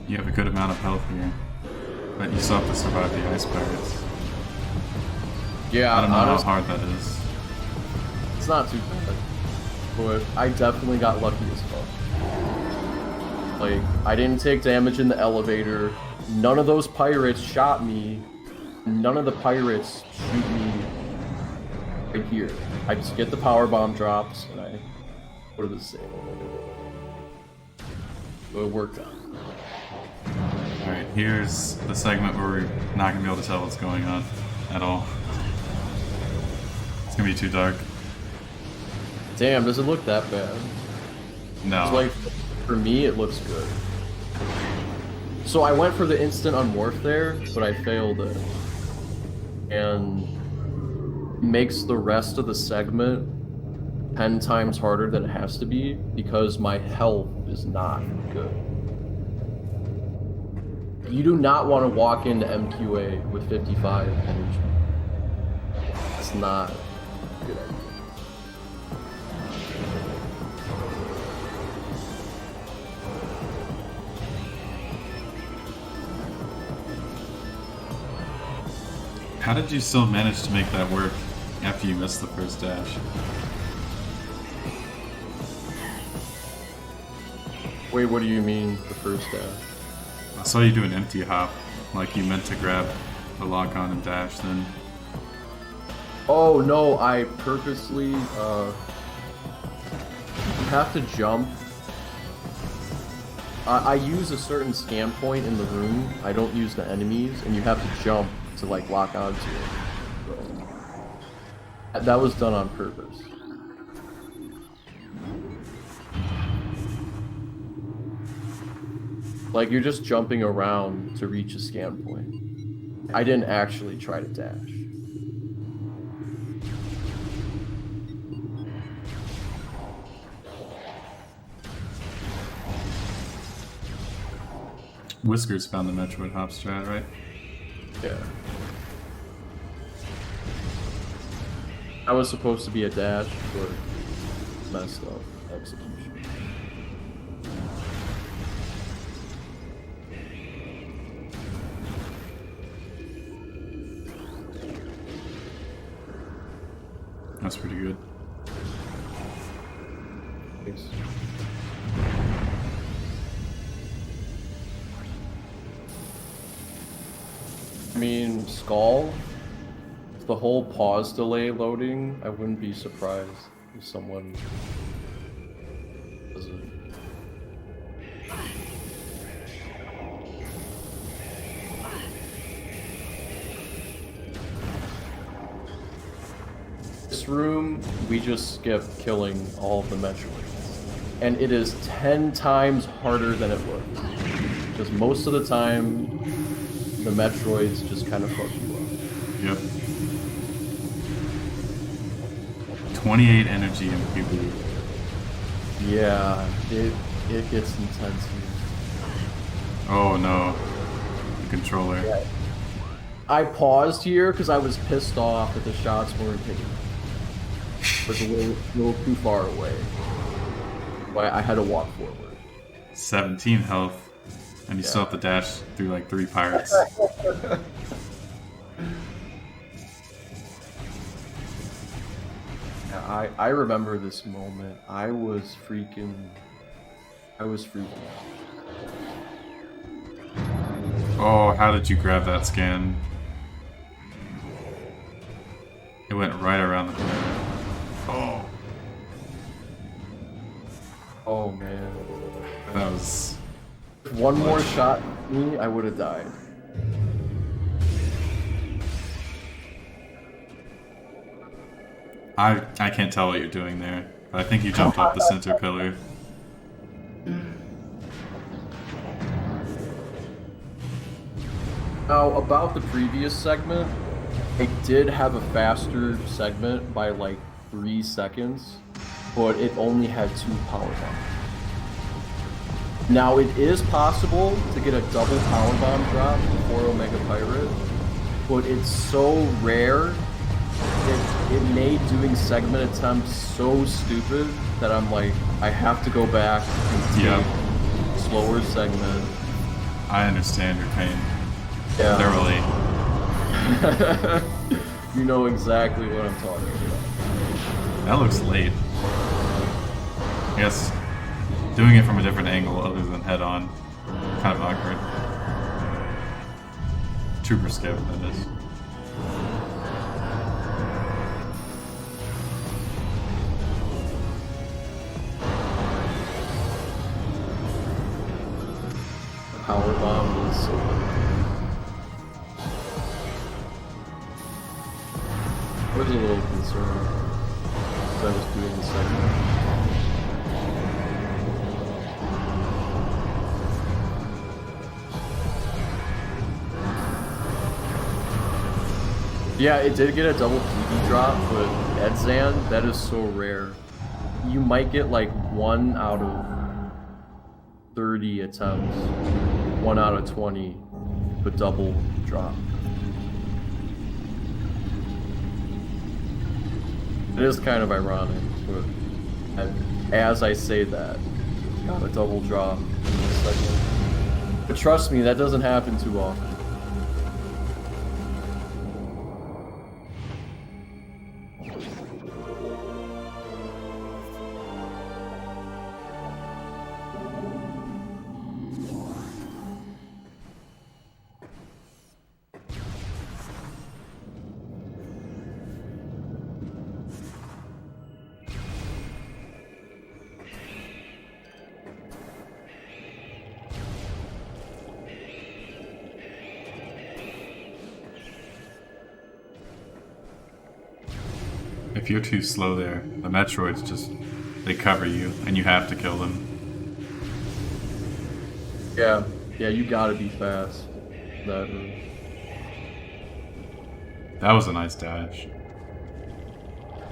You have a good amount of health here, but you still have to survive the ice pirates. Yeah, I don't know how hard that is. It's not too bad, but I definitely got lucky as fuck. Like, I didn't take damage in the elevator, none of those pirates shot me, none of the pirates shoot me right here. I just get the power bomb drops, and I go to the save. So it worked out. Alright, here's the segment where we're not going to be able to tell what's going on at all. It's gonna be too dark. Damn, does it look that bad? No. It's like, for me, it looks good. So I went for the instant unmorph there, but I failed it. And makes the rest of the segment 10 times harder than it has to be because my health is not good. You do not want to walk into MQA with 55 energy. It's not a good idea. How did you still manage to make that work after you missed the first dash? Wait, what do you mean, the first dash? I saw you do an empty hop, like you meant to grab the lock on and dash then. Oh no, I purposely, you have to jump. I use a certain scan point in the room, I don't use the enemies, and you have to jump to like lock onto it. So, that was done on purpose. Like, you're just jumping around to reach a scan point. I didn't actually try to dash. Whiskers found the Metroid hop strat, right? Yeah. I was supposed to be a dash, but messed up execution. That's pretty good. Thanks. I mean, Skull, the whole pause delay loading, I wouldn't be surprised if someone does it. This room, we just skip killing all of the Metroids. And it is 10 times harder than it looks. Because most of the time, the Metroids just kind of fuck you up. Yep. 28 energy in PB. Yeah, it gets intense here. Oh no. The controller. Yeah. I paused here because I was pissed off that the shots weren't hitting. But a little too far away. But I had to walk forward. 17 health. And you still have to dash through like 3 pirates. Yeah, I remember this moment. I was freaking out. Oh, how did you grab that scan? It went right around the corner. Oh. Oh man. That was... If one more shot at me, I would have died. I can't tell what you're doing there, but I think you jumped off the center pillar. Now, about the previous segment, I did have a faster segment by like 3 seconds, but it only had 2 power bombs. Now, it is possible to get a double power bomb drop before Omega Pirate, but it's so rare, it made doing segment attempts so stupid that I'm like, I have to go back and take slower segment. I understand your pain. Yeah. Thoroughly. You know exactly what I'm talking about. That looks late. I guess doing it from a different angle other than head on, kind of awkward. Trooper skip, that is. Power bomb is so good. I was a little concerned as I was doing the segment. Yeah, it did get a double PB drop, but Edzan, that is so rare. You might get like 1 out of 30 attempts, 1 out of 20, but double drop. It is kind of ironic, but as I say that, got a double drop in this segment. But trust me, that doesn't happen too often. If you're too slow there, the Metroids just, they cover you, and you have to kill them. Yeah, you gotta be fast. That was a nice dash.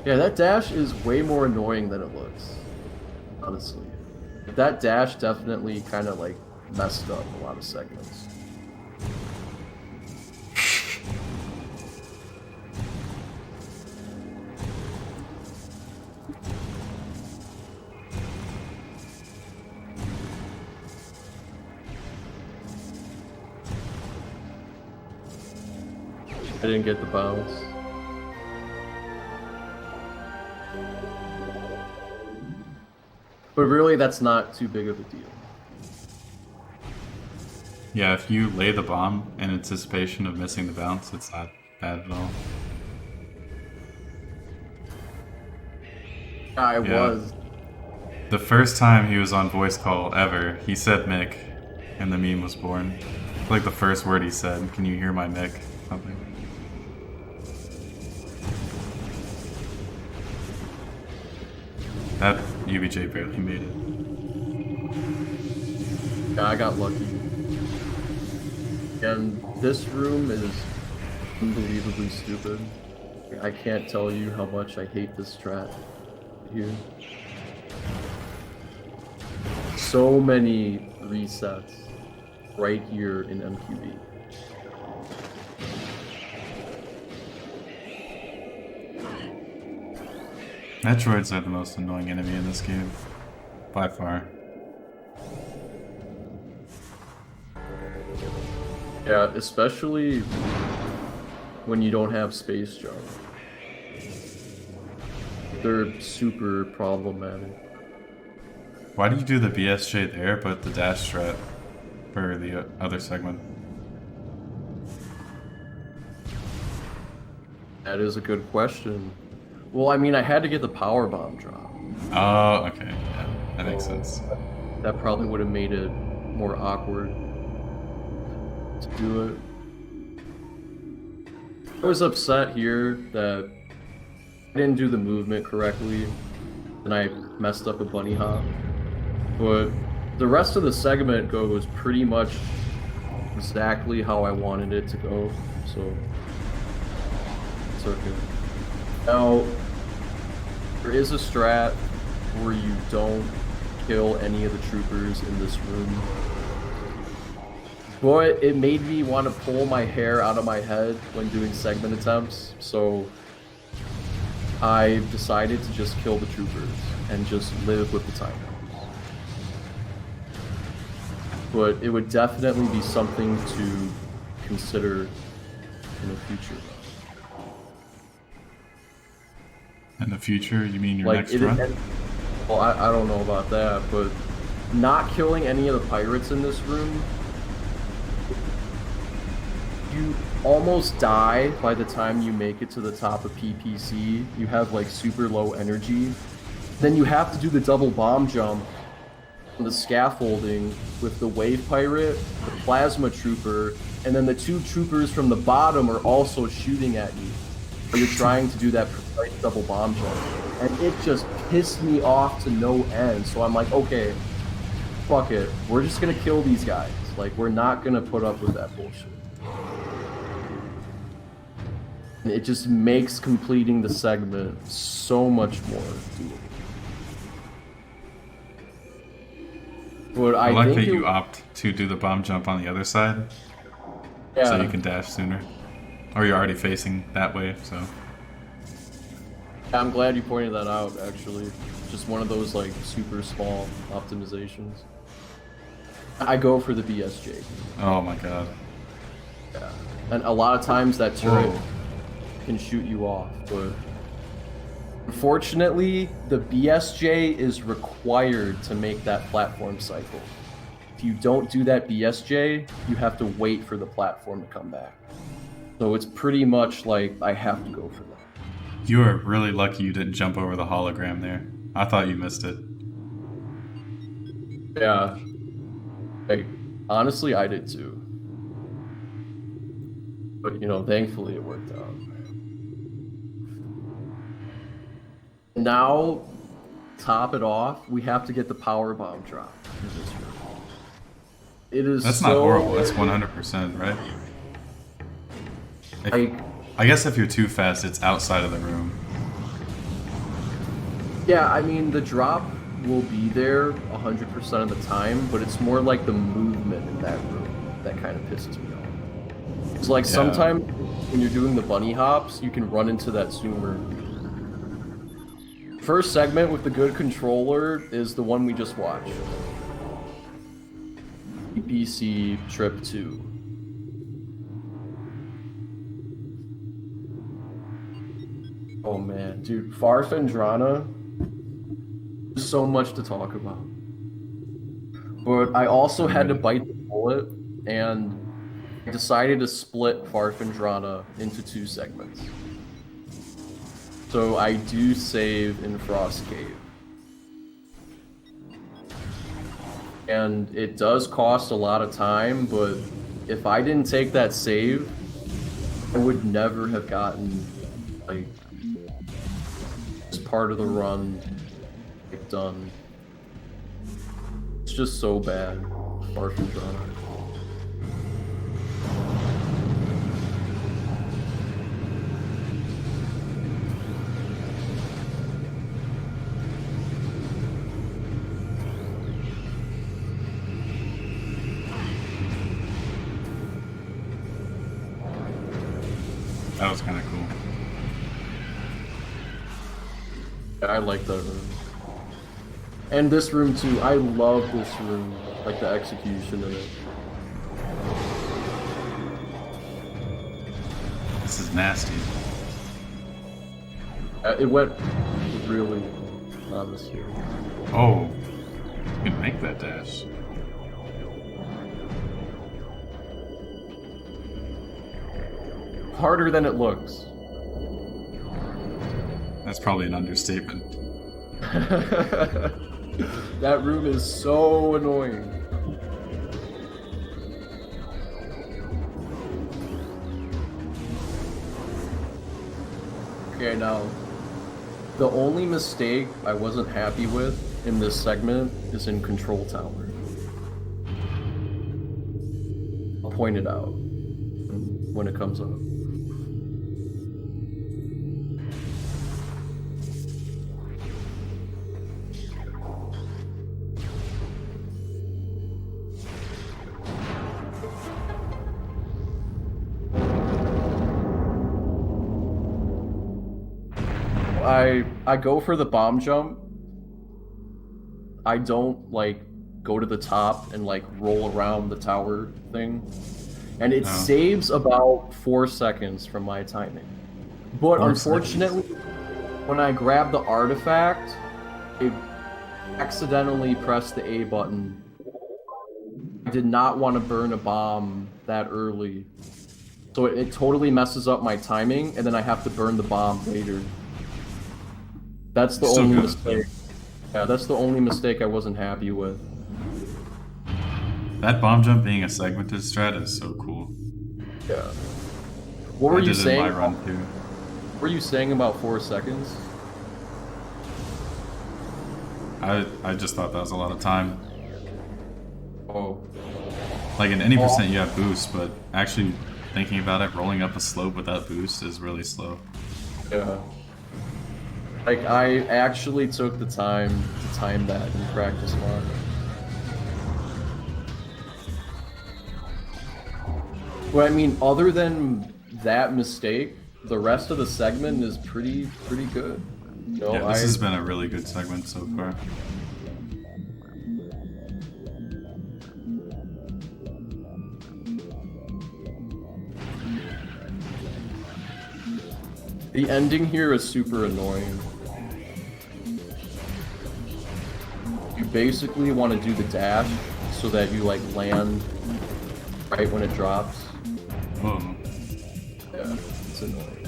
Yeah, that dash is way more annoying than it looks, honestly. That dash definitely kind of like messed up a lot of segments. I didn't get the bounce. But really, that's not too big of a deal. Yeah, if you lay the bomb in anticipation of missing the bounce, it's not bad at all. I was. The first time he was on voice call ever, he said Mick, and the meme was born. Like the first word he said, "Can you hear my Mick?" Something. That UBJ barely made it. Yeah, I got lucky. And this room is unbelievably stupid. I can't tell you how much I hate this strat here. So many resets right here in MQB. Metroids are the most annoying enemy in this game, by far. Yeah, especially when you don't have space jump. They're super problematic. Why do you do the BSJ there, but the dash strat for the other segment? That is a good question. Well, I mean, I had to get the power bomb drop. Oh, okay. Yeah, that makes sense. That probably would have made it more awkward to do it. I was upset here that I didn't do the movement correctly, and I messed up a bunny hop. But the rest of the segment goes pretty much exactly how I wanted it to go, so it's okay. Now, there is a strat where you don't kill any of the troopers in this room. But it made me want to pull my hair out of my head when doing segment attempts, so I decided to just kill the troopers and just live with the timer. But it would definitely be something to consider in the future. In the future, you mean your next run? Well, I don't know about that, but not killing any of the pirates in this room, you almost die by the time you make it to the top of PPC. You have like super low energy. Then you have to do the double bomb jump on the scaffolding with the wave pirate, the plasma trooper, and then the two troopers from the bottom are also shooting at you. Or you're trying to do that precise double bomb jump. And it just pissed me off to no end. So I'm like, okay, fuck it. We're just gonna kill these guys. Like, we're not gonna put up with that bullshit. And it just makes completing the segment so much more doable. But I like think that you opt to do the bomb jump on the other side, yeah. so you can dash sooner. Or you're already facing that way, so. I'm glad you pointed that out, actually. Just one of those, like, super small optimizations. I go for the BSJ. Oh my god. Yeah. And a lot of times that turret Whoa. can shoot you off, but unfortunately, the BSJ is required to make that platform cycle. If you don't do that BSJ, you have to wait for the platform to come back. So it's pretty much like I have to go for that. You are really lucky you didn't jump over the hologram there. I thought you missed it. Yeah. Like, honestly, I did too. But, you know, thankfully it worked out. Now, top it off, we have to get the power bomb drop in this room. It is That's so... not horrible. That's 100%, right? I guess if you're too fast, it's outside of the room. Yeah, I mean, the drop will be there 100% of the time, but it's more like the movement in that room that kind of pisses me off. It's like sometimes when you're doing the bunny hops, you can run into that zoomer. First segment with the good controller is the one we just watched. BC Trip 2. Oh man, dude, Farfendrana. There's so much to talk about. But I also had to bite the bullet, and I decided to split Farfendrana into 2 segments. So I do save in Frost Cave. And it does cost a lot of time, but if I didn't take that save, I would never have gotten, like, this part of the run done. It's just so bad. Farfendrana. That was kind of cool. I like that room. And this room too. I love this room. Like the execution in it. This is nasty. It went really on this here. Oh, you can make that dash. Harder than it looks. That's probably an understatement. That room is so annoying. Okay, now, the only mistake I wasn't happy with in this segment is in Control Tower. I'll point it out when it comes up. I go for the bomb jump. I don't like go to the top and like roll around the tower thing. And it saves about 4 seconds from my timing. But unfortunately, when I grab the artifact, I accidentally pressed the A button. I did not want to burn a bomb that early. So it totally messes up my timing, and then I have to burn the bomb later. That's the only mistake. Yeah, that's the only mistake I wasn't happy with. That bomb jump being a segmented strat is so cool. Yeah. What were you saying? I did it in my run too. What were you saying about 4 seconds? I just thought that was a lot of time. Oh. Like in any percent you have boost, but actually thinking about it, rolling up a slope without boost is really slow. Yeah. Like, I actually took the time to time that in practice run. Well, I mean, other than that mistake, the rest of the segment is pretty good. You know, Yeah, this has been a really good segment so far. The ending here is super annoying. You basically want to do the dash so that you like land right when it drops. Oh. Yeah, it's annoying.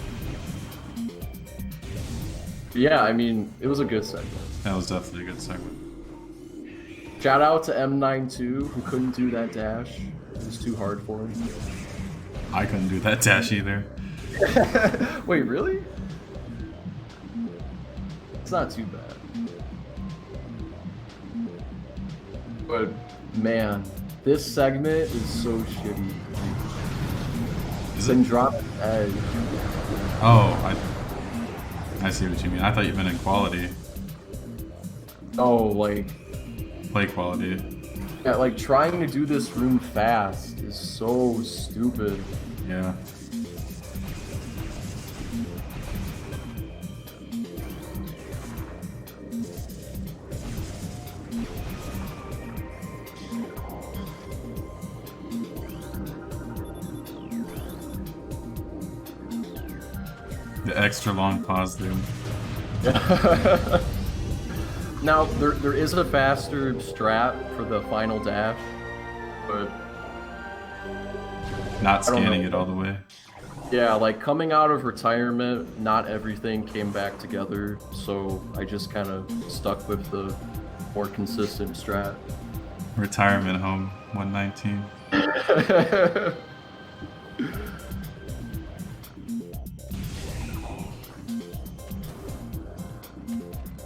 But yeah, I mean, it was a good segment. That was definitely a good segment. Shout out to M92 who couldn't do that dash. It was too hard for him. I couldn't do that dash either. Wait, really? It's not too bad. But man, this segment is so shitty. Is Then it? drop edge. Oh, I see what you mean. I thought you meant in quality. Oh, like, Play quality. yeah, like trying to do this room fast is so stupid. Yeah. The extra long pause there. Now, there is a faster strat for the final dash, but Not I don't scanning know. it all the way. yeah, like coming out of retirement, not everything came back together, so I just kind of stuck with the more consistent strat. Retirement home, 119.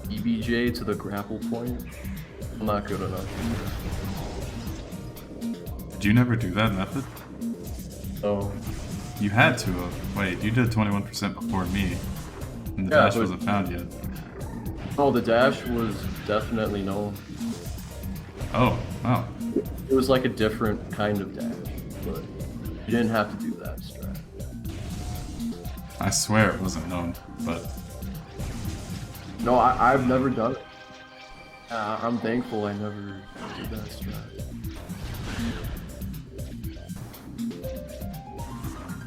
EBJ to the grapple point? Not good enough. Did you never do that method? Oh. You had to have. Wait, you did 21% before me. And the Yeah, dash but- wasn't found yet. Oh, the dash was definitely known. Oh, wow. It was like a different kind of dash, but you didn't have to do that strat. I swear it wasn't known, but No, I've never done it. I'm thankful I never did that strat.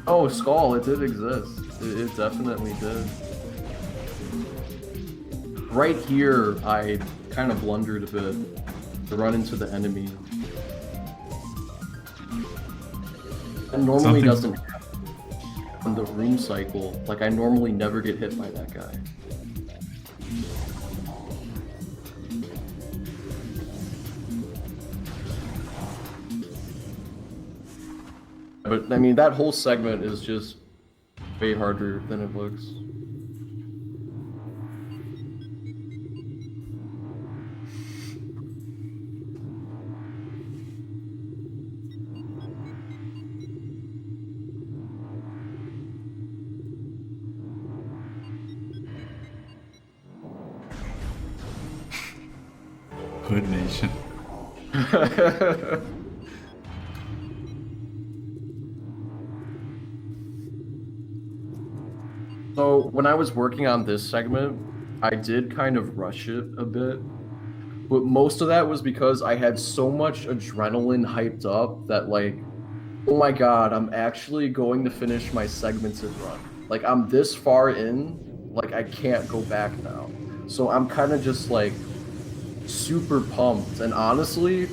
Oh, Skull, it did exist. It definitely did. Right here, I kind of blundered a bit to run into the enemy. It normally Something- doesn't happen on the room cycle. Like, I normally never get hit by that guy. But, I mean, that whole segment is just way harder than it looks. Hood Nation. So when I was working on this segment, I did kind of rush it a bit. But most of that was because I had so much adrenaline hyped up that like, oh my god, I'm actually going to finish my segmented run. Like I'm this far in, like I can't go back now. So I'm kind of just like super pumped. And honestly,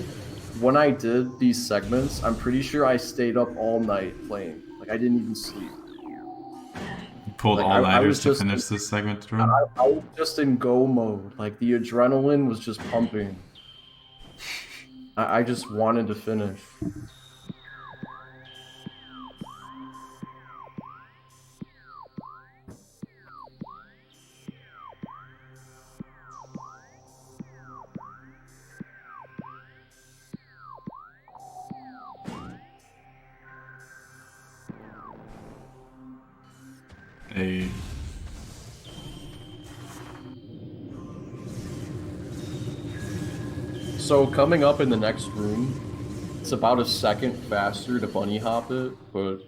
when I did these segments, I'm pretty sure I stayed up all night playing. Like I didn't even sleep. You pulled Like, I all-nighters was to just- finish this segment to run? I was just in go mode. Like the adrenaline was just pumping. I just wanted to finish. A So coming up in the next room, it's about a second faster to bunny hop it, but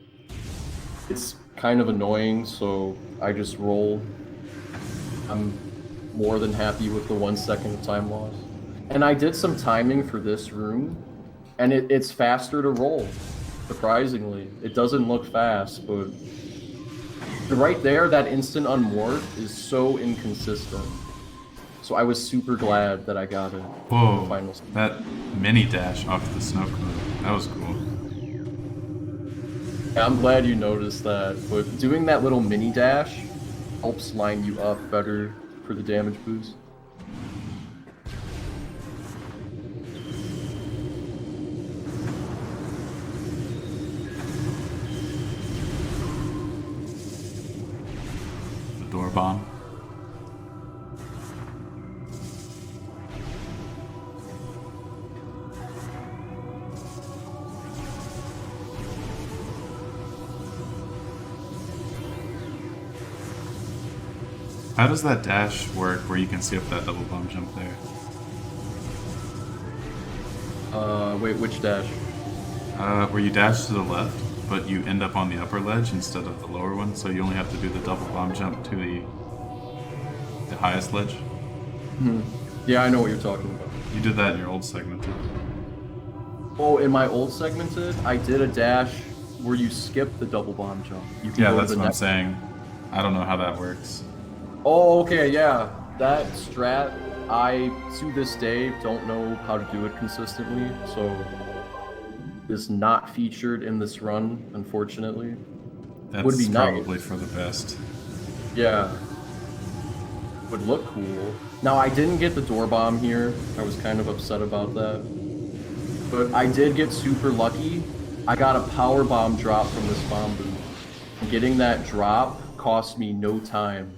it's kind of annoying, so I just roll. I'm more than happy with the 1 second of time loss. And I did some timing for this room, and it's faster to roll, surprisingly. It doesn't look fast, but right there, that instant unmorph is so inconsistent. So I was super glad that I got it. whoa! Finals. That mini dash off the snow cone. That was cool. Yeah, I'm glad you noticed that, but doing that little mini dash helps line you up better for the damage boost. The door bomb. How does that dash work where you can see up that double bomb jump there? Wait, which dash? Where you dash to the left, but you end up on the upper ledge instead of the lower one, so you only have to do the double bomb jump to the highest ledge. Yeah, I know what you're talking about. You did that in your old segmented. Oh, in my old segmented, I did a dash where you skip the double bomb jump. You can Yeah, go to that's the what I'm next. saying. I don't know how that works. Oh, okay, yeah. That strat, I, to this day, don't know how to do it consistently, so is not featured in this run, unfortunately. That's Would be nice. probably for the best. Yeah. Would look cool. Now, I didn't get the door bomb here. I was kind of upset about that. But I did get super lucky. I got a power bomb drop from this bomb booth. Getting that drop cost me no time.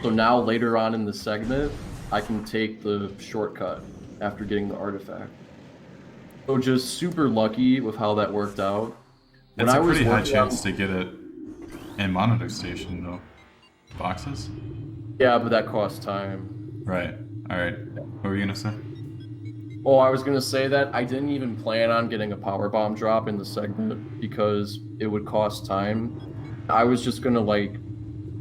So now later on in the segment, I can take the shortcut after getting the artifact. So just super lucky with how that worked out. When It's I a was pretty high working on- chance to get it in monitor station though. Boxes? Yeah, but that costs time. Right. Alright. What were you gonna say? Oh, I was gonna say that I didn't even plan on getting a power bomb drop in the segment because it would cost time. I was just gonna like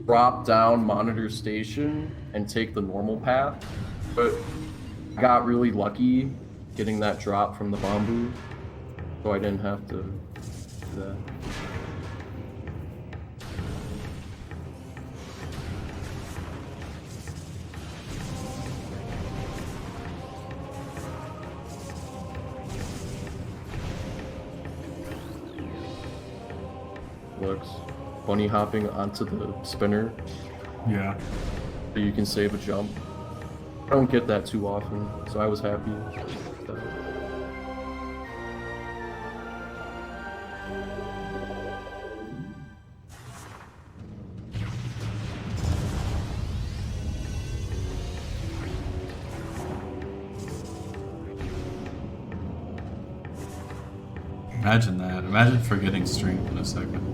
drop down monitor station and take the normal path, but I got really lucky getting that drop from the bomb booth, so I didn't have to do that. Looks bunny hopping onto the spinner Yeah. so you can save a jump. I don't get that too often, so I was happy with that. Imagine that. Imagine forgetting strength in a segment.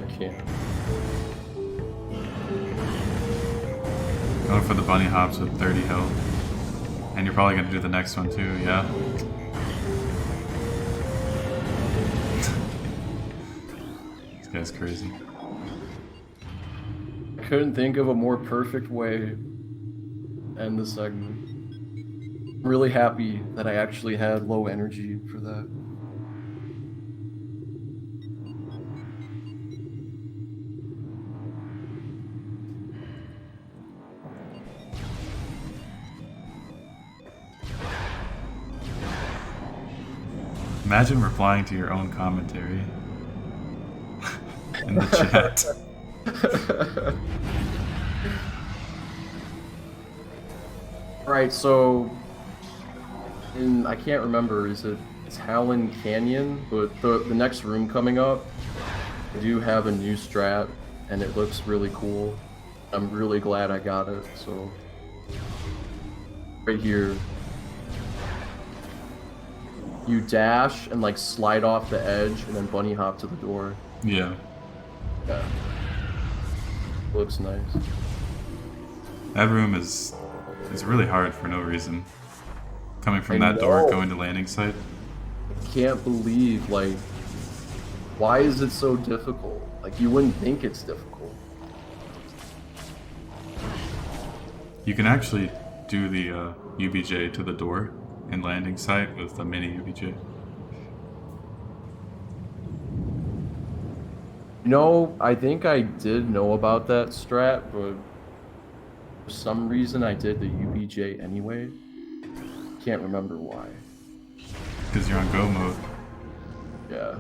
I can't. Going for the bunny hops with 30 health. And you're probably gonna do the next one too, yeah? This guy's crazy. I couldn't think of a more perfect way to end the segment. I'm really happy that I actually had low energy for that. Imagine replying to your own commentary in the chat. Right, so I can't remember, it's Howlin' Canyon, but the next room coming up, I do have a new strat, and it looks really cool. I'm really glad I got it, so right here, you dash and like slide off the edge and then bunny hop to the door. Yeah. Yeah. Looks nice. That room is really hard for no reason. Coming from that door, going to landing site. I can't believe, like, why is it so difficult? Like, you wouldn't think it's difficult. You can actually do the UBJ to the door and landing site with the mini UBJ. You know, I think I did know about that strat, but for some reason I did the UBJ anyway. Can't remember why. Because you're on go mode. Yeah.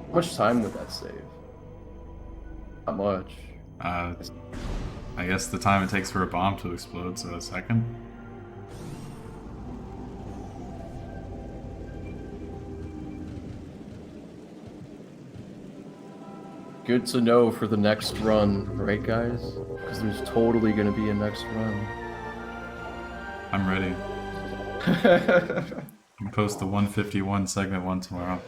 How much time would that save? Not much. I guess the time it takes for a bomb to explode, so a second. Good to know for the next run, right guys? Because there's totally going to be a next run. I'm ready. I'll post the 151 segment 1 tomorrow.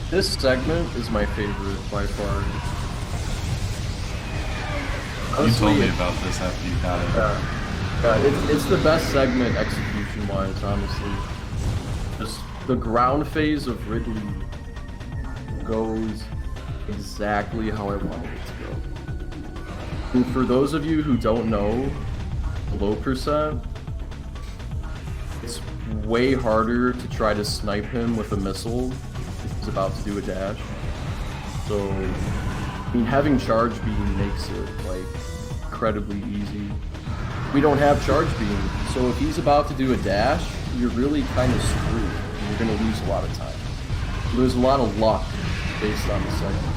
This segment is my favorite by far. You told me about this after you got it. Yeah, it's the best segment execution-wise, honestly. Just the ground phase of Ridley goes exactly how I wanted it to go. And for those of you who don't know, low percent, it's way harder to try to snipe him with a missile if he's about to do a dash. So, I mean, having charge beam makes it, like, incredibly easy. We don't have charge beam, so if he's about to do a dash, you're really kind of screwed, and you're going to lose a lot of time. So there's a lot of luck based on the segment.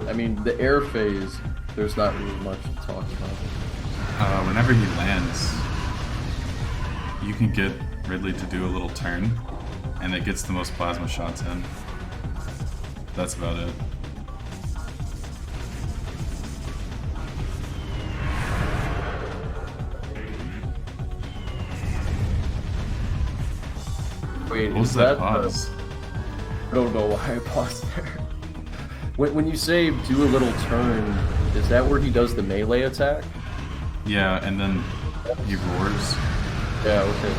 I mean, the air phase, there's not really much to talk about. Whenever he lands, you can get Ridley to do a little turn, and it gets the most plasma shots in. That's about it. Wait, What was is that that pause? I don't know why I paused there. When you say do a little turn, is that where he does the melee attack? Yeah, and then he roars. Yeah, okay.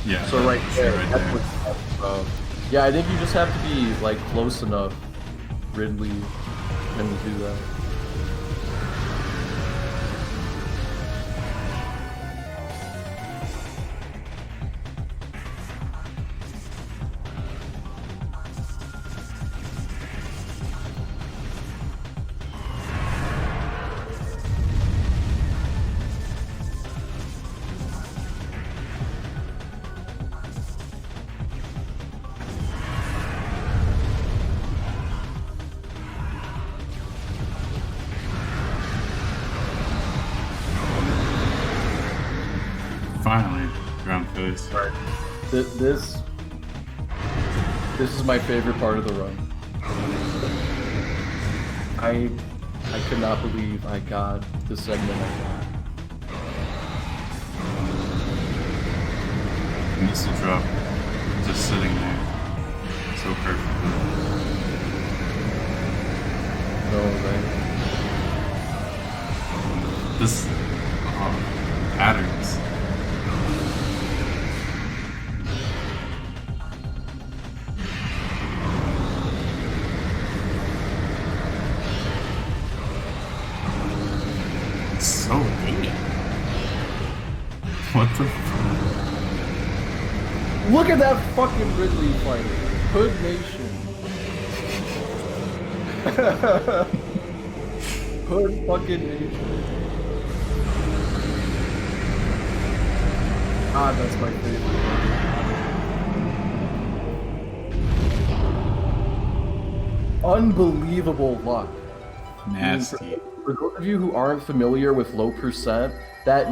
Yeah. So right shit there, right that's there. what it's about. Yeah, I think you just have to be like close enough, Ridley, and to do that. Finally, ground phase. Right. This is my favorite part of the run. I could not believe I got the segment I got. missile drop just sitting there. So perfect. No, right? This patterns. It's so deep. What the fuck? Look at that fucking Ridley fight. Hood Nation. Hood fucking Nation. Ah, that's my favorite. Unbelievable luck. Nasty. For those of you who aren't familiar with low percent, that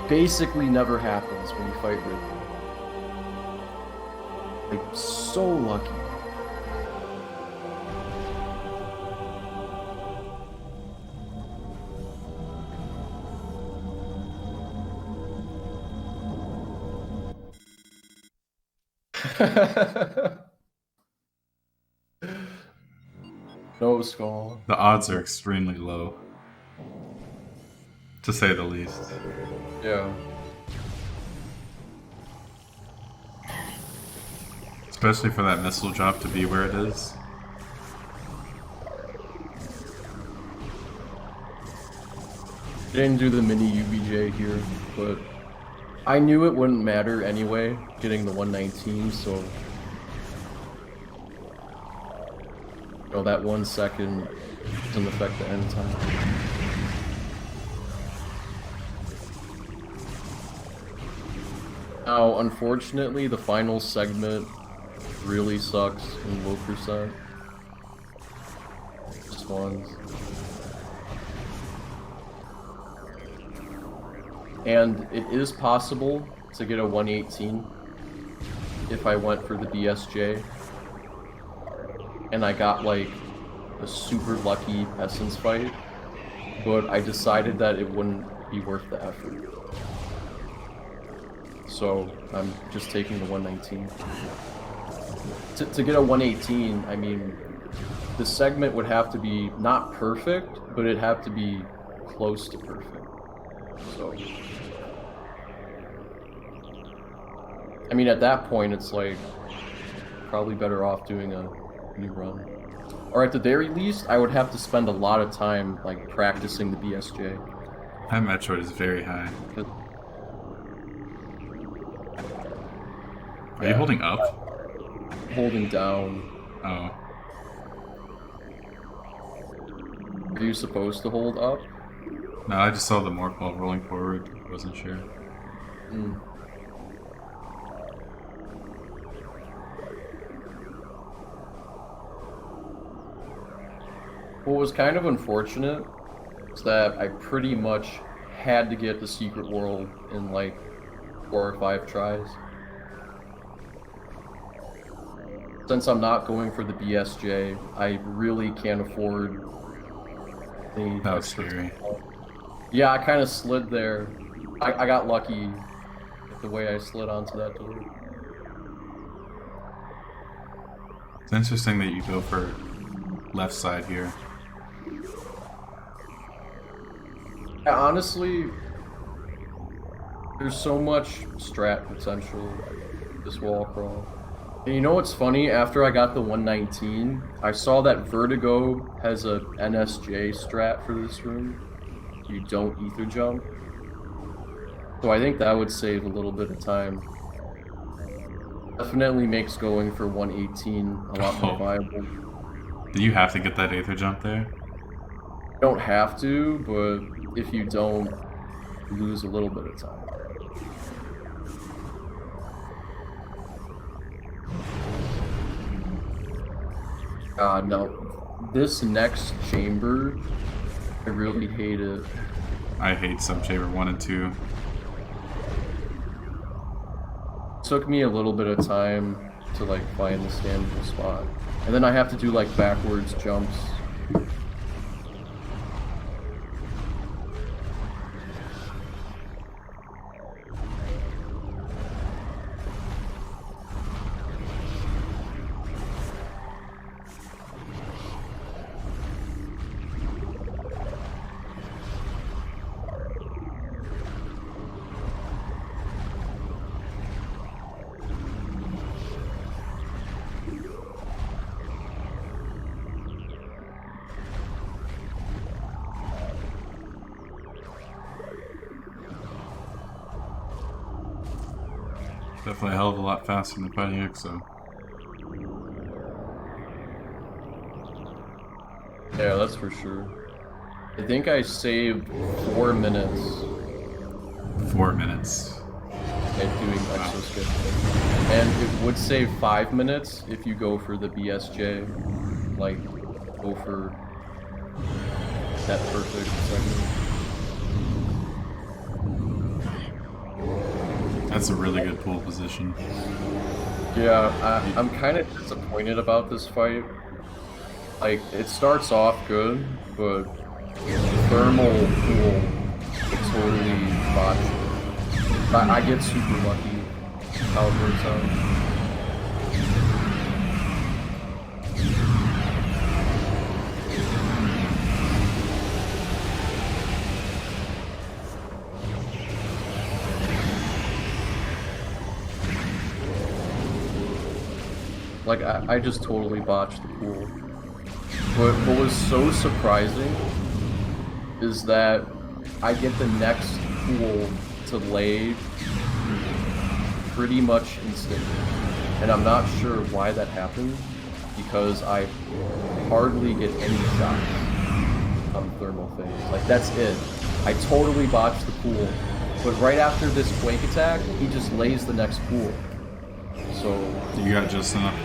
basically never happens when you fight Ridley. Like, so lucky. No skull. The odds are extremely low, to say the least. Yeah. Especially for that missile drop to be where it is. Didn't do the mini UBJ here, but I knew it wouldn't matter anyway, getting the 119, so... You know, that 1 second doesn't affect the end time. Now, unfortunately, the final segment really sucks in low percent. Just ones. And it is possible to get a 118 if I went for the BSJ. And I got like a super lucky Essence fight, but I decided that it wouldn't be worth the effort. So I'm just taking the 119. To get a 118, I mean, the segment would have to be not perfect, but it'd have to be close to perfect. So, I mean, at that point, it's like probably better off doing a new run. Or at the very least, I would have to spend a lot of time like practicing the BSJ. That Metroid is very high. Are you holding up? Holding down. Oh. Are you supposed to hold up? No, I just saw the morph while rolling forward. Wasn't sure. Mm. What was kind of unfortunate is that I pretty much had to get the secret world in like 4 or 5 tries. Since I'm not going for the BSJ, I really can't afford the... That was scary. Yeah, I kind of slid there. I got lucky with the way I slid onto that door. It's interesting that you go for left side here. Yeah, honestly, there's so much strat potential this wall crawl. And you know what's funny? After I got the 119, I saw that Vertigo has a NSJ strat for this room. You don't ether jump. So I think that would save a little bit of time. Definitely makes going for 118 a lot more viable. Do you have to get that ether jump there? You don't have to, but if you don't, you lose a little bit of time. No. This next chamber, I really hate it. I hate sub chamber 1 and 2. Took me a little bit of time to like find the standable spot. And then I have to do like backwards jumps. Definitely a hell of a lot faster than fighting Exo. Yeah, that's for sure. I think I saved 4 minutes 4 minutes. at doing exoskeleton. And it would save 5 minutes if you go for the BSJ. Like, go for that perfect segment. That's a really good pull position. Yeah, I'm kind of disappointed about this fight. Like, it starts off good, but thermal pool totally botched it. I get super lucky how it works out. Like, I just totally botched the pool. But what was so surprising is that I get the next pool to lay pretty much instantly. And I'm not sure why that happened, because I hardly get any shots on thermal phase. Like, that's it. I totally botched the pool. But right after this Quake attack, he just lays the next pool. So you got just enough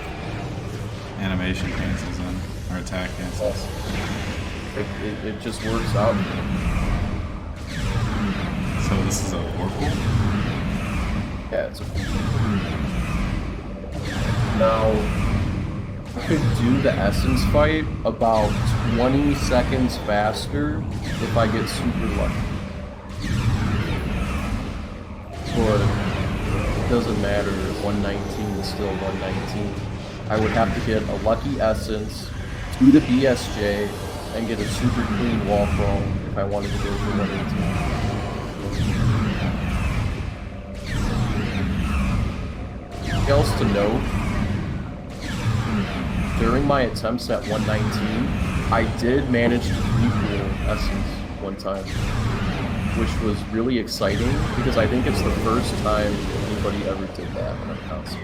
animation cancels in, or attack cancels. It just works out. So this is a Oracle? Yeah, it's a Now, I could do the Essence fight about 20 seconds faster if I get super lucky. But it doesn't matter, 119 is still 119. I would have to get a lucky Essence, do the BSJ, and get a super clean wall crawl if I wanted to go for 118. Something else to note, during my attempts at 119, I did manage to repool Essence one time, which was really exciting because I think it's the first time anybody ever did that on a console.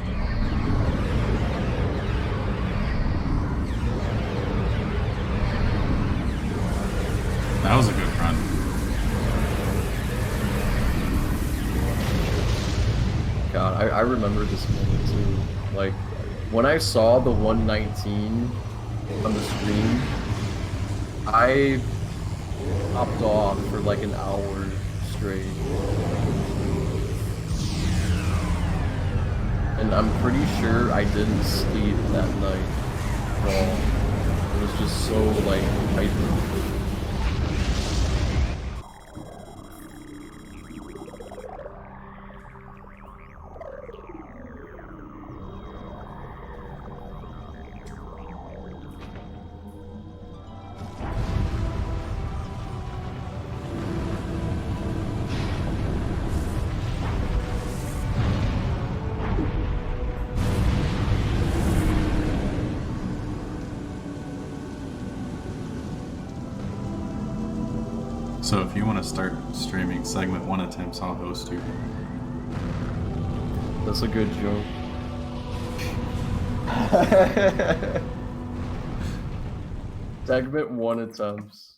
That was a good run. God, I remember this moment too. Like, when I saw the 119 on the screen, I popped off for like an hour straight. And I'm pretty sure I didn't sleep that night at all. It was just so, like, hyper. So if you want to start streaming segment 1 attempts, I'll host you. That's a good joke. Segment 1 attempts.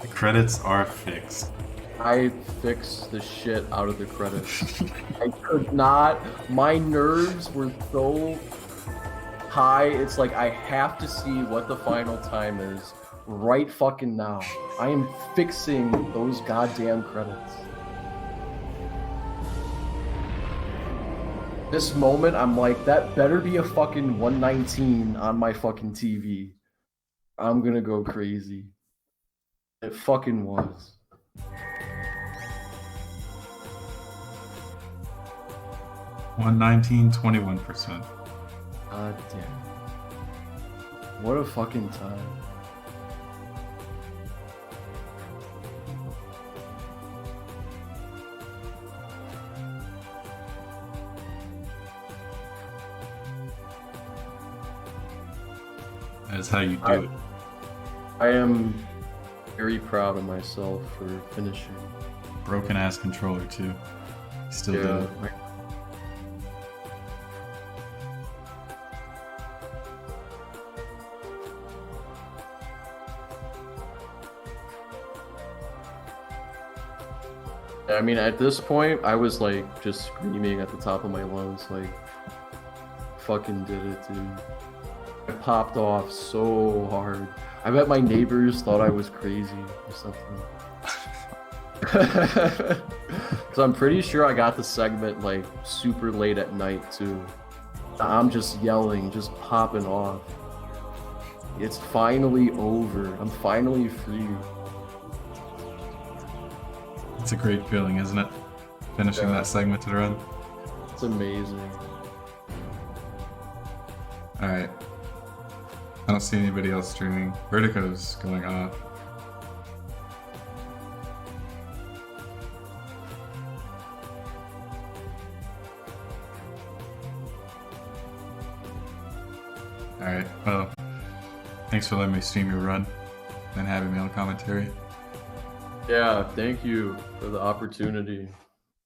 The credits are fixed. I fixed the shit out of the credits. I could not. My nerves were so high. It's like I have to see what the final time is right fucking now. I am fixing those goddamn credits. This moment, I'm like, that better be a fucking 119 on my fucking TV. I'm gonna go crazy. It fucking was. $119, 21%. God damn. What a fucking time. That's how you do it. I am very proud of myself for finishing. Broken ass controller too. Still did Yeah, it. I mean, at this point, I was like just screaming at the top of my lungs, like, fucking did it, dude. I popped off so hard. I bet my neighbors thought I was crazy or something. Because I'm pretty sure I got the segment like super late at night too. I'm just yelling, just popping off. It's finally over. I'm finally free. It's a great feeling, isn't it? Finishing Yeah. that segmented run. It's amazing. Alright. I don't see anybody else streaming. Vertigo's going off. Alright, well, thanks for letting me stream your run and having me on commentary. Yeah, thank you for the opportunity.